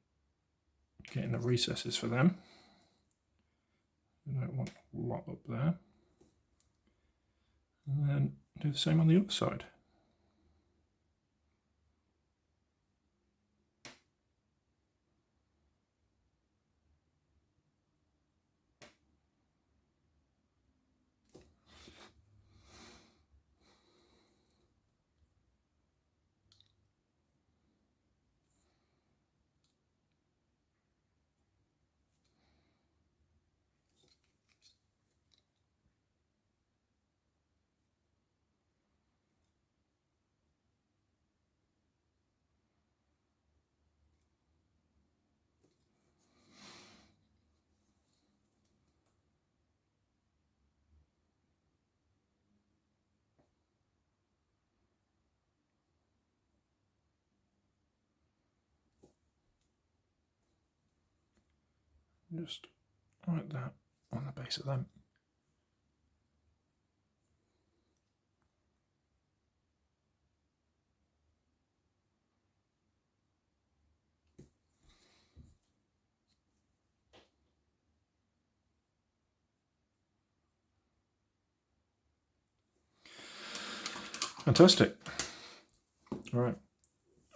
get in the recesses for them. You don't want a lot up there. And then do the same on the other side. Just like that on the base of them. Fantastic. All right,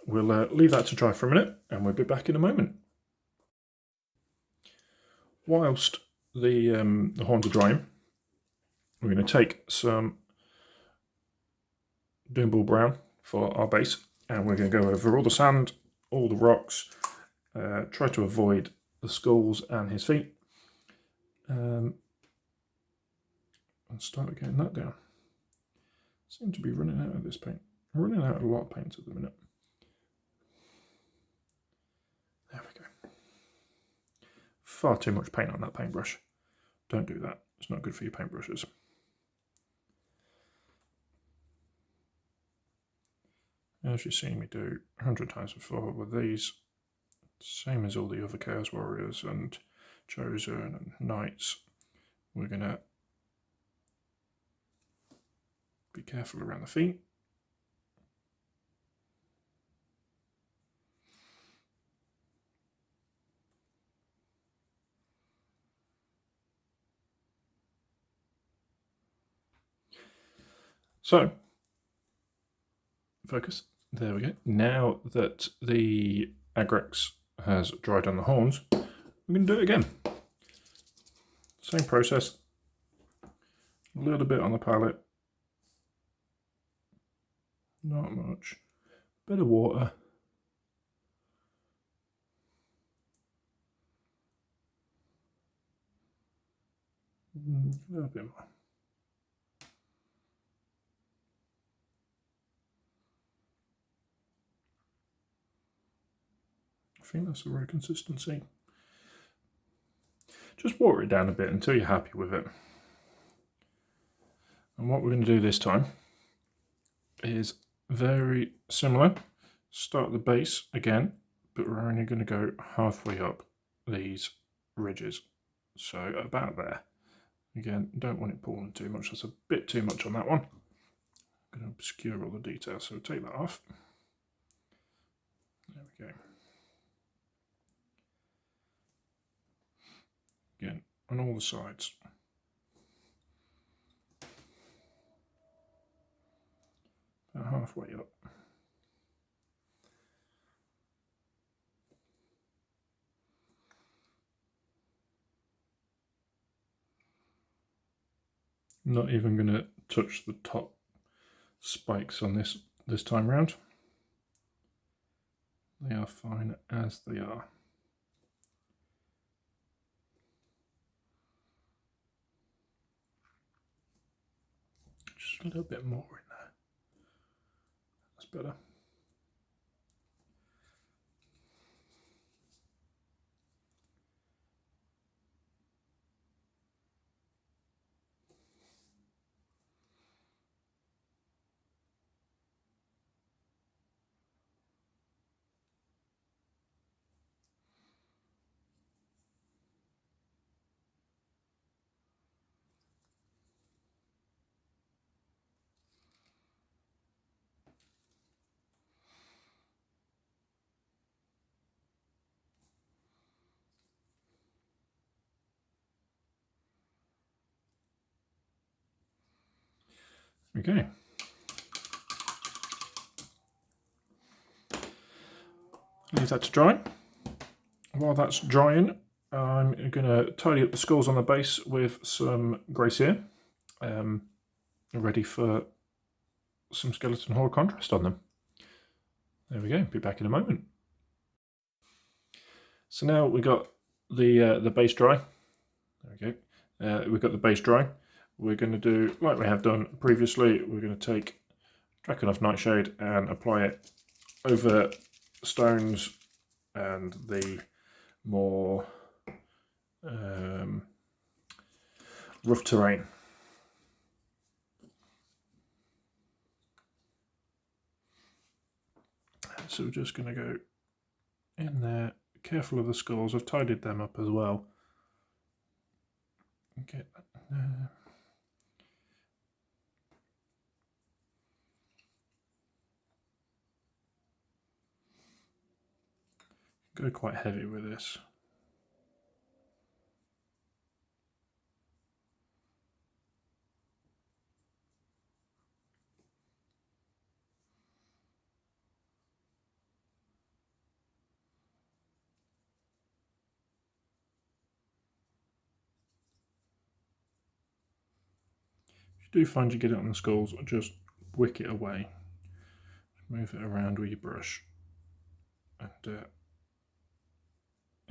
we'll leave that to dry for a minute and we'll be back in a moment. Whilst the horns are drying, we're going to take some Doomball Brown for our base and we're going to go over all the sand, all the rocks, try to avoid the skulls and his feet, and start getting that down. Seem to be running out of this paint. I'm running out of a lot of paint at the minute. There we go. Far too much paint on that paintbrush. Don't do that. It's not good for your paintbrushes. As you've seen me do 100 times before with these, same as all the other Chaos Warriors and Chosen and Knights, we're going to be careful around the feet. So, focus. There we go. Now that the Agrex has dried on the horns, I'm going to do it again. Same process. A little bit on the palette. Not much. Bit of water. A little bit more. I think that's the right consistency. Just water it down a bit until you're happy with it. And what we're going to do this time is very similar. Start at the base again, but we're only going to go halfway up these ridges. So about there. Again, don't want it pulling too much. That's a bit too much on that one. I'm going to obscure all the details, so take that off. There we go. Again, on all the sides. About halfway up. I'm not even going to touch the top spikes on this time round. They are fine as they are. Just a little bit more in there. That's better. Okay. Leave that to dry. While that's drying, I'm going to tidy up the skulls on the base with some grey cere, ready for some skeleton horror contrast on them. There we go, be back in a moment. So now we've got the base dry. There we go. We've got the base dry. We're going to do, like we have done previously, we're going to take Drakenhof Nightshade and apply it over stones and the more rough terrain. So we're just going to go in there, careful of the skulls. I've tidied them up as well. Get that there. Go quite heavy with this. If you do find you get it on the skulls, just wick it away. Move it around with your brush. And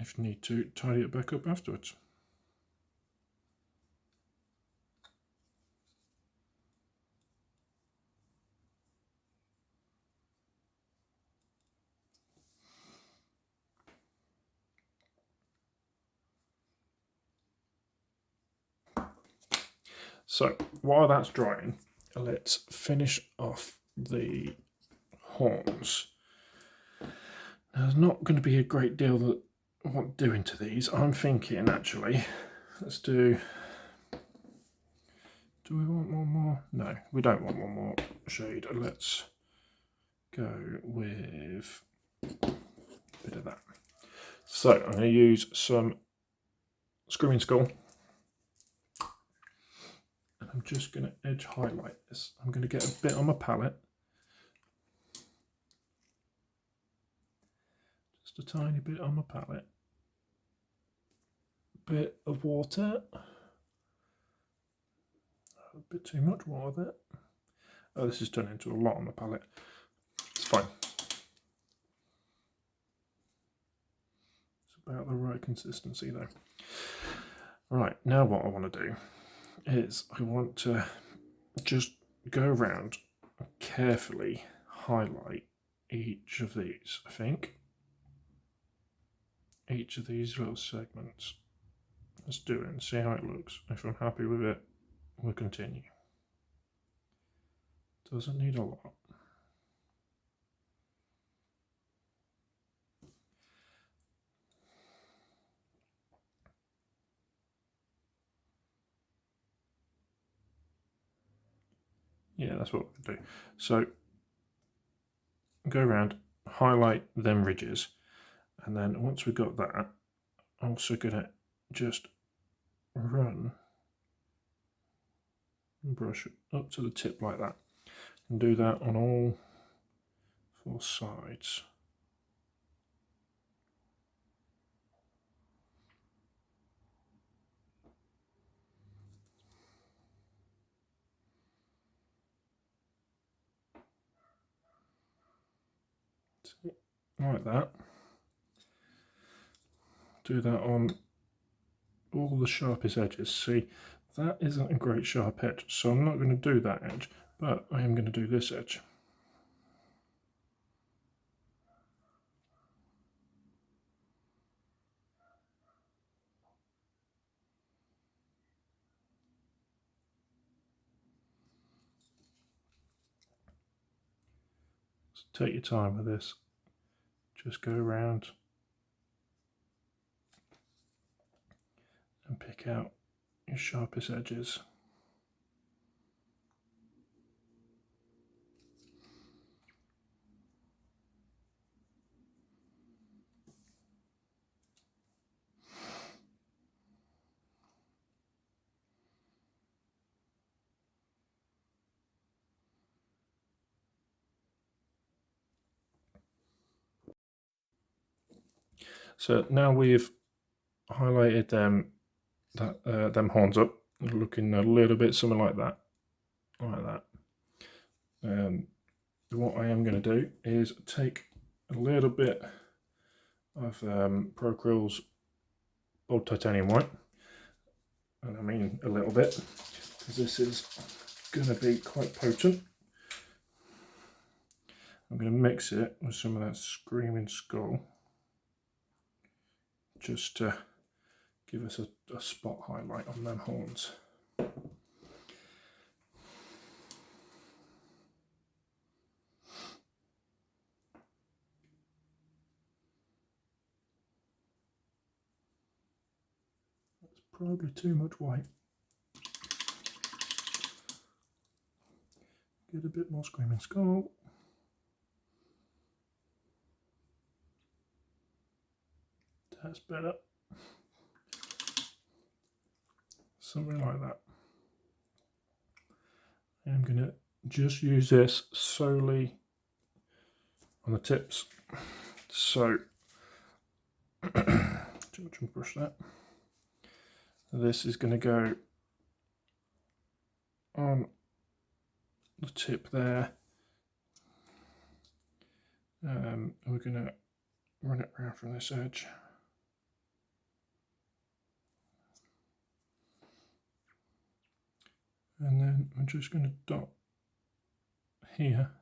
if you need to, tidy it back up afterwards. So while that's drying, let's finish off the horns. Now, there's not going to be a great deal that I want doing to these. I'm thinking actually, let's do we want one more? No, we don't want one more shade. Let's go with a bit of that. So I'm going to use some Screaming Skull. And I'm just going to edge highlight this. I'm going to get a bit on my palette. just a tiny bit on my palette. Bit of water. A bit too much water there. Oh, this has turned into a lot on the palette. It's fine. It's about the right consistency though. Right, now what I want to do is I want to just go around and carefully highlight each of these, I think. Each of these little segments. Let's do it and see how it looks. If I'm happy with it, we'll continue. Doesn't need a lot. Yeah, that's what we'll do. So go around, highlight them ridges, and then once we've got that, I'm also gonna just run and brush it up to the tip like that, and do that on all 4 sides. Like that. Do that on all the sharpest edges. See, that isn't a great sharp edge, so I'm not going to do that edge, but I am going to do this edge. So take your time with this. Just go around and pick out your sharpest edges. So now we've highlighted them horns up, looking a little bit something like that, what I am going to do is take a little bit of Procryl's Bold Titanium White, and I mean a little bit, because this is going to be quite potent. I'm going to mix it with some of that Screaming Skull, just to give us a spot highlight on them horns. That's probably too much white. Get a bit more Screaming Skull. That's better. Something like that. And I'm going to just use this solely on the tips. So, too much and brush that. This is going to go on the tip there. We're going to run it around from this edge. And then I'm just going to dot here.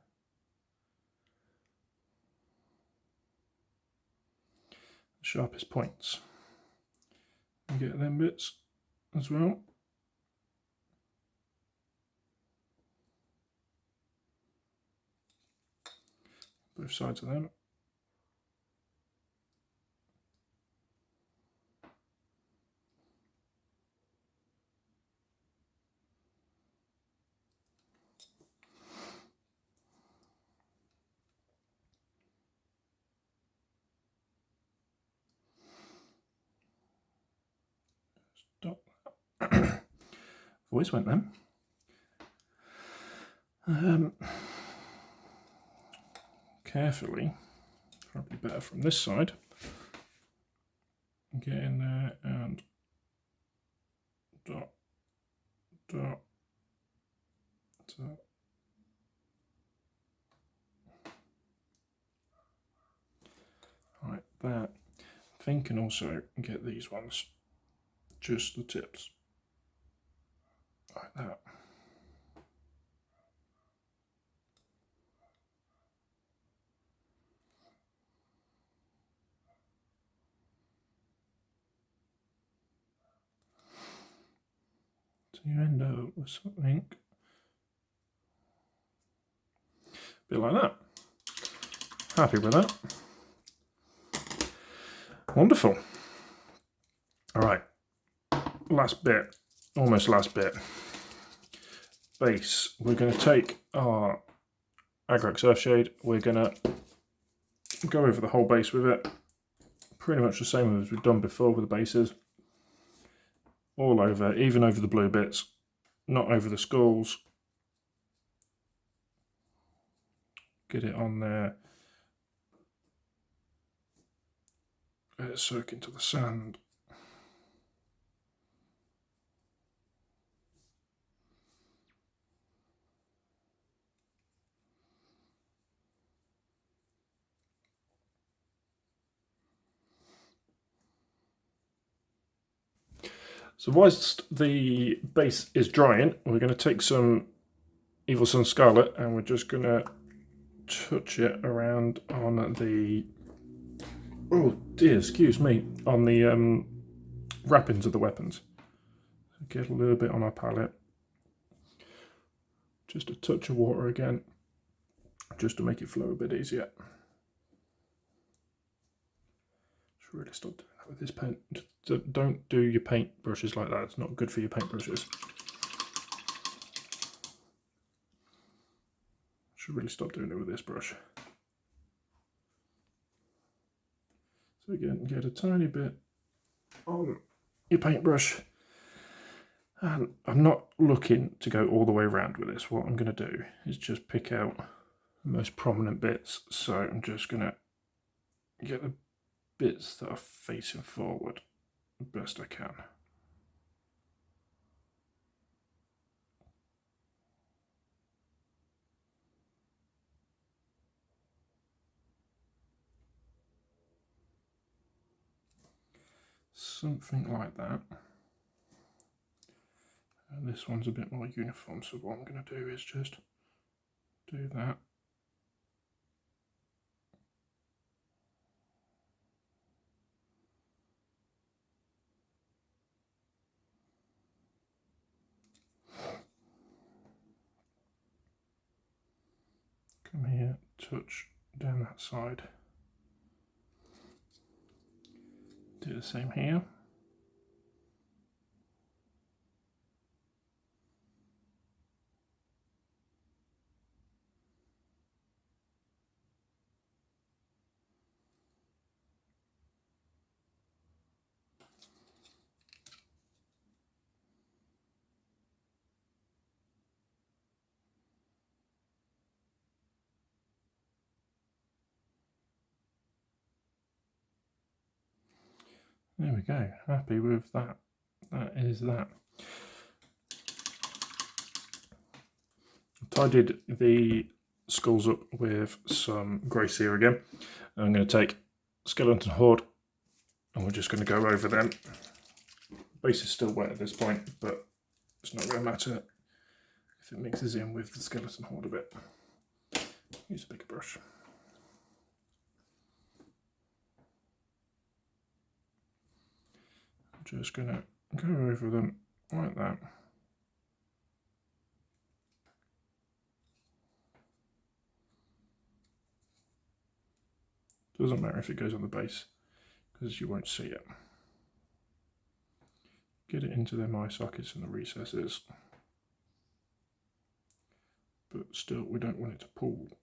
The sharpest points. You get them bits as well. Both sides of them. Voice went then. Carefully, probably better from this side. get in there and dot, dot, dot. Like that. Then can also get these ones, just the tips, like that. So you end up with something a bit like that. Happy with that. Wonderful. All right, last bit, almost last bit. Base. We're going to take our Agrax Earthshade. We're going to go over the whole base with it. Pretty much the same as we've done before with the bases. All over, even over the blue bits, not over the skulls. Get it on there. Let it soak into the sand. So whilst the base is drying, we're going to take some Evil Sun Scarlet and we're just going to touch it around on the, oh dear, excuse me, on the wrappings of the weapons. Get a little bit on our palette. Just a touch of water again, just to make it flow a bit easier. Should really stop doing that with this paint. Don't do your paint brushes like that. It's not good for your paint brushes. Should really stop doing it with this brush. So again, get a tiny bit on your paintbrush. And I'm not looking to go all the way around with this. What I'm going to do is just pick out the most prominent bits. So I'm just going to get the bits that are facing forward the best I can. Something like that. And this one's a bit more uniform, so what I'm going to do is just do that. Come here, touch down that side. Do the same here. There we go, happy with that. That is that. Tidied the skulls up with some grey cere again. I'm going to take Skeleton Horde and we're just going to go over them. Base is still wet at this point, but it's not going to matter if it mixes in with the Skeleton Horde a bit. Use a bigger brush. I'm just going to go over them like that. Doesn't matter if it goes on the base, because you won't see it. Get it into their eye sockets and the recesses. But still, we don't want it to pull.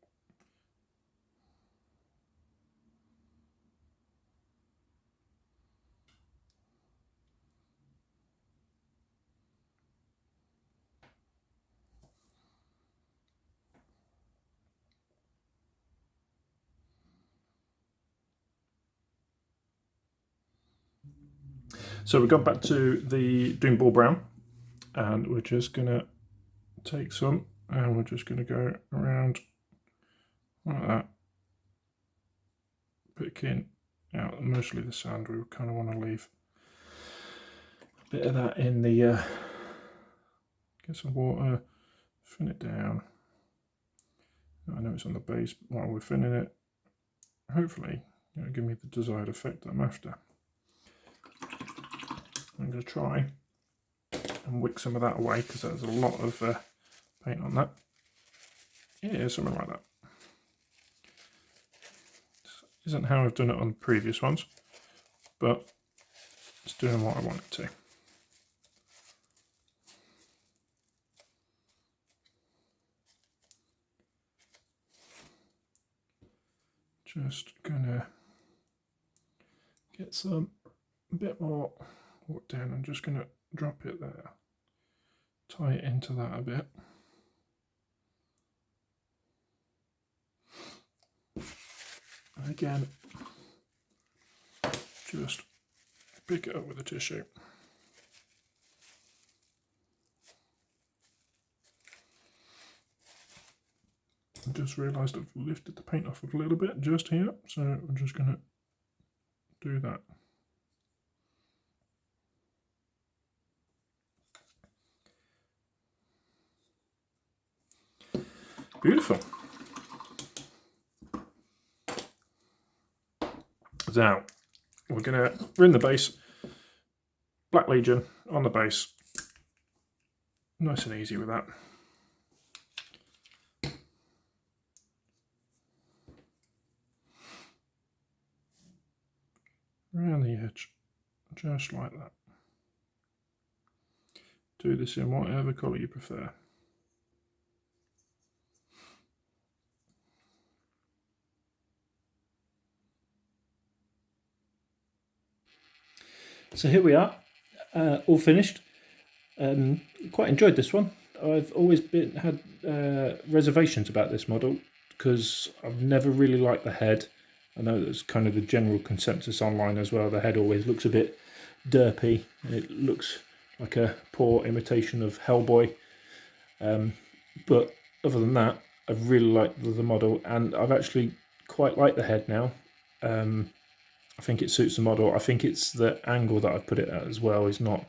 So we've gone back to the Doom Ball Brown, and we're just going to take some, and we're just going to go around like that, picking out mostly the sand. We kind of want to leave a bit of that in the, get some water, thin it down. I know it's on the base, but while we're thinning it, hopefully it'll give me the desired effect that I'm after. I'm going to try and wick some of that away because there's a lot of paint on that. Yeah, something like that. This isn't how I've done it on previous ones, but it's doing what I want it to. Just gonna get some a bit more water down. I'm just gonna drop it there, tie it into that a bit. And again, just pick it up with a tissue. I just realised I've lifted the paint off a little bit just here, so I'm just going to do that. Beautiful. Now, we're going to bring the base, Black Legion on the base. Nice and easy with that. Around the edge, just like that. Do this in whatever colour you prefer. So here we are, all finished. Quite enjoyed this one. I've always had reservations about this model because I've never really liked the head. I know that's kind of the general consensus online as well. The head always looks a bit derpy. It looks like a poor imitation of Hellboy. But other than that, I've really liked the model, and I've actually quite liked the head now. I think it suits the model. I think it's the angle that I've put it at as well. He's not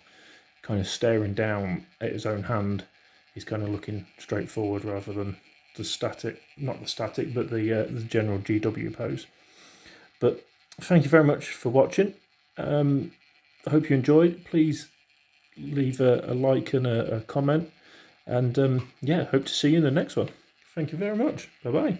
kind of staring down at his own hand. He's kind of looking straight forward rather than the static, not the static, but the general GW pose. But thank you very much for watching. I hope you enjoyed. Please leave a like and a comment. And yeah, hope to see you in the next one. Thank you very much. Bye-bye.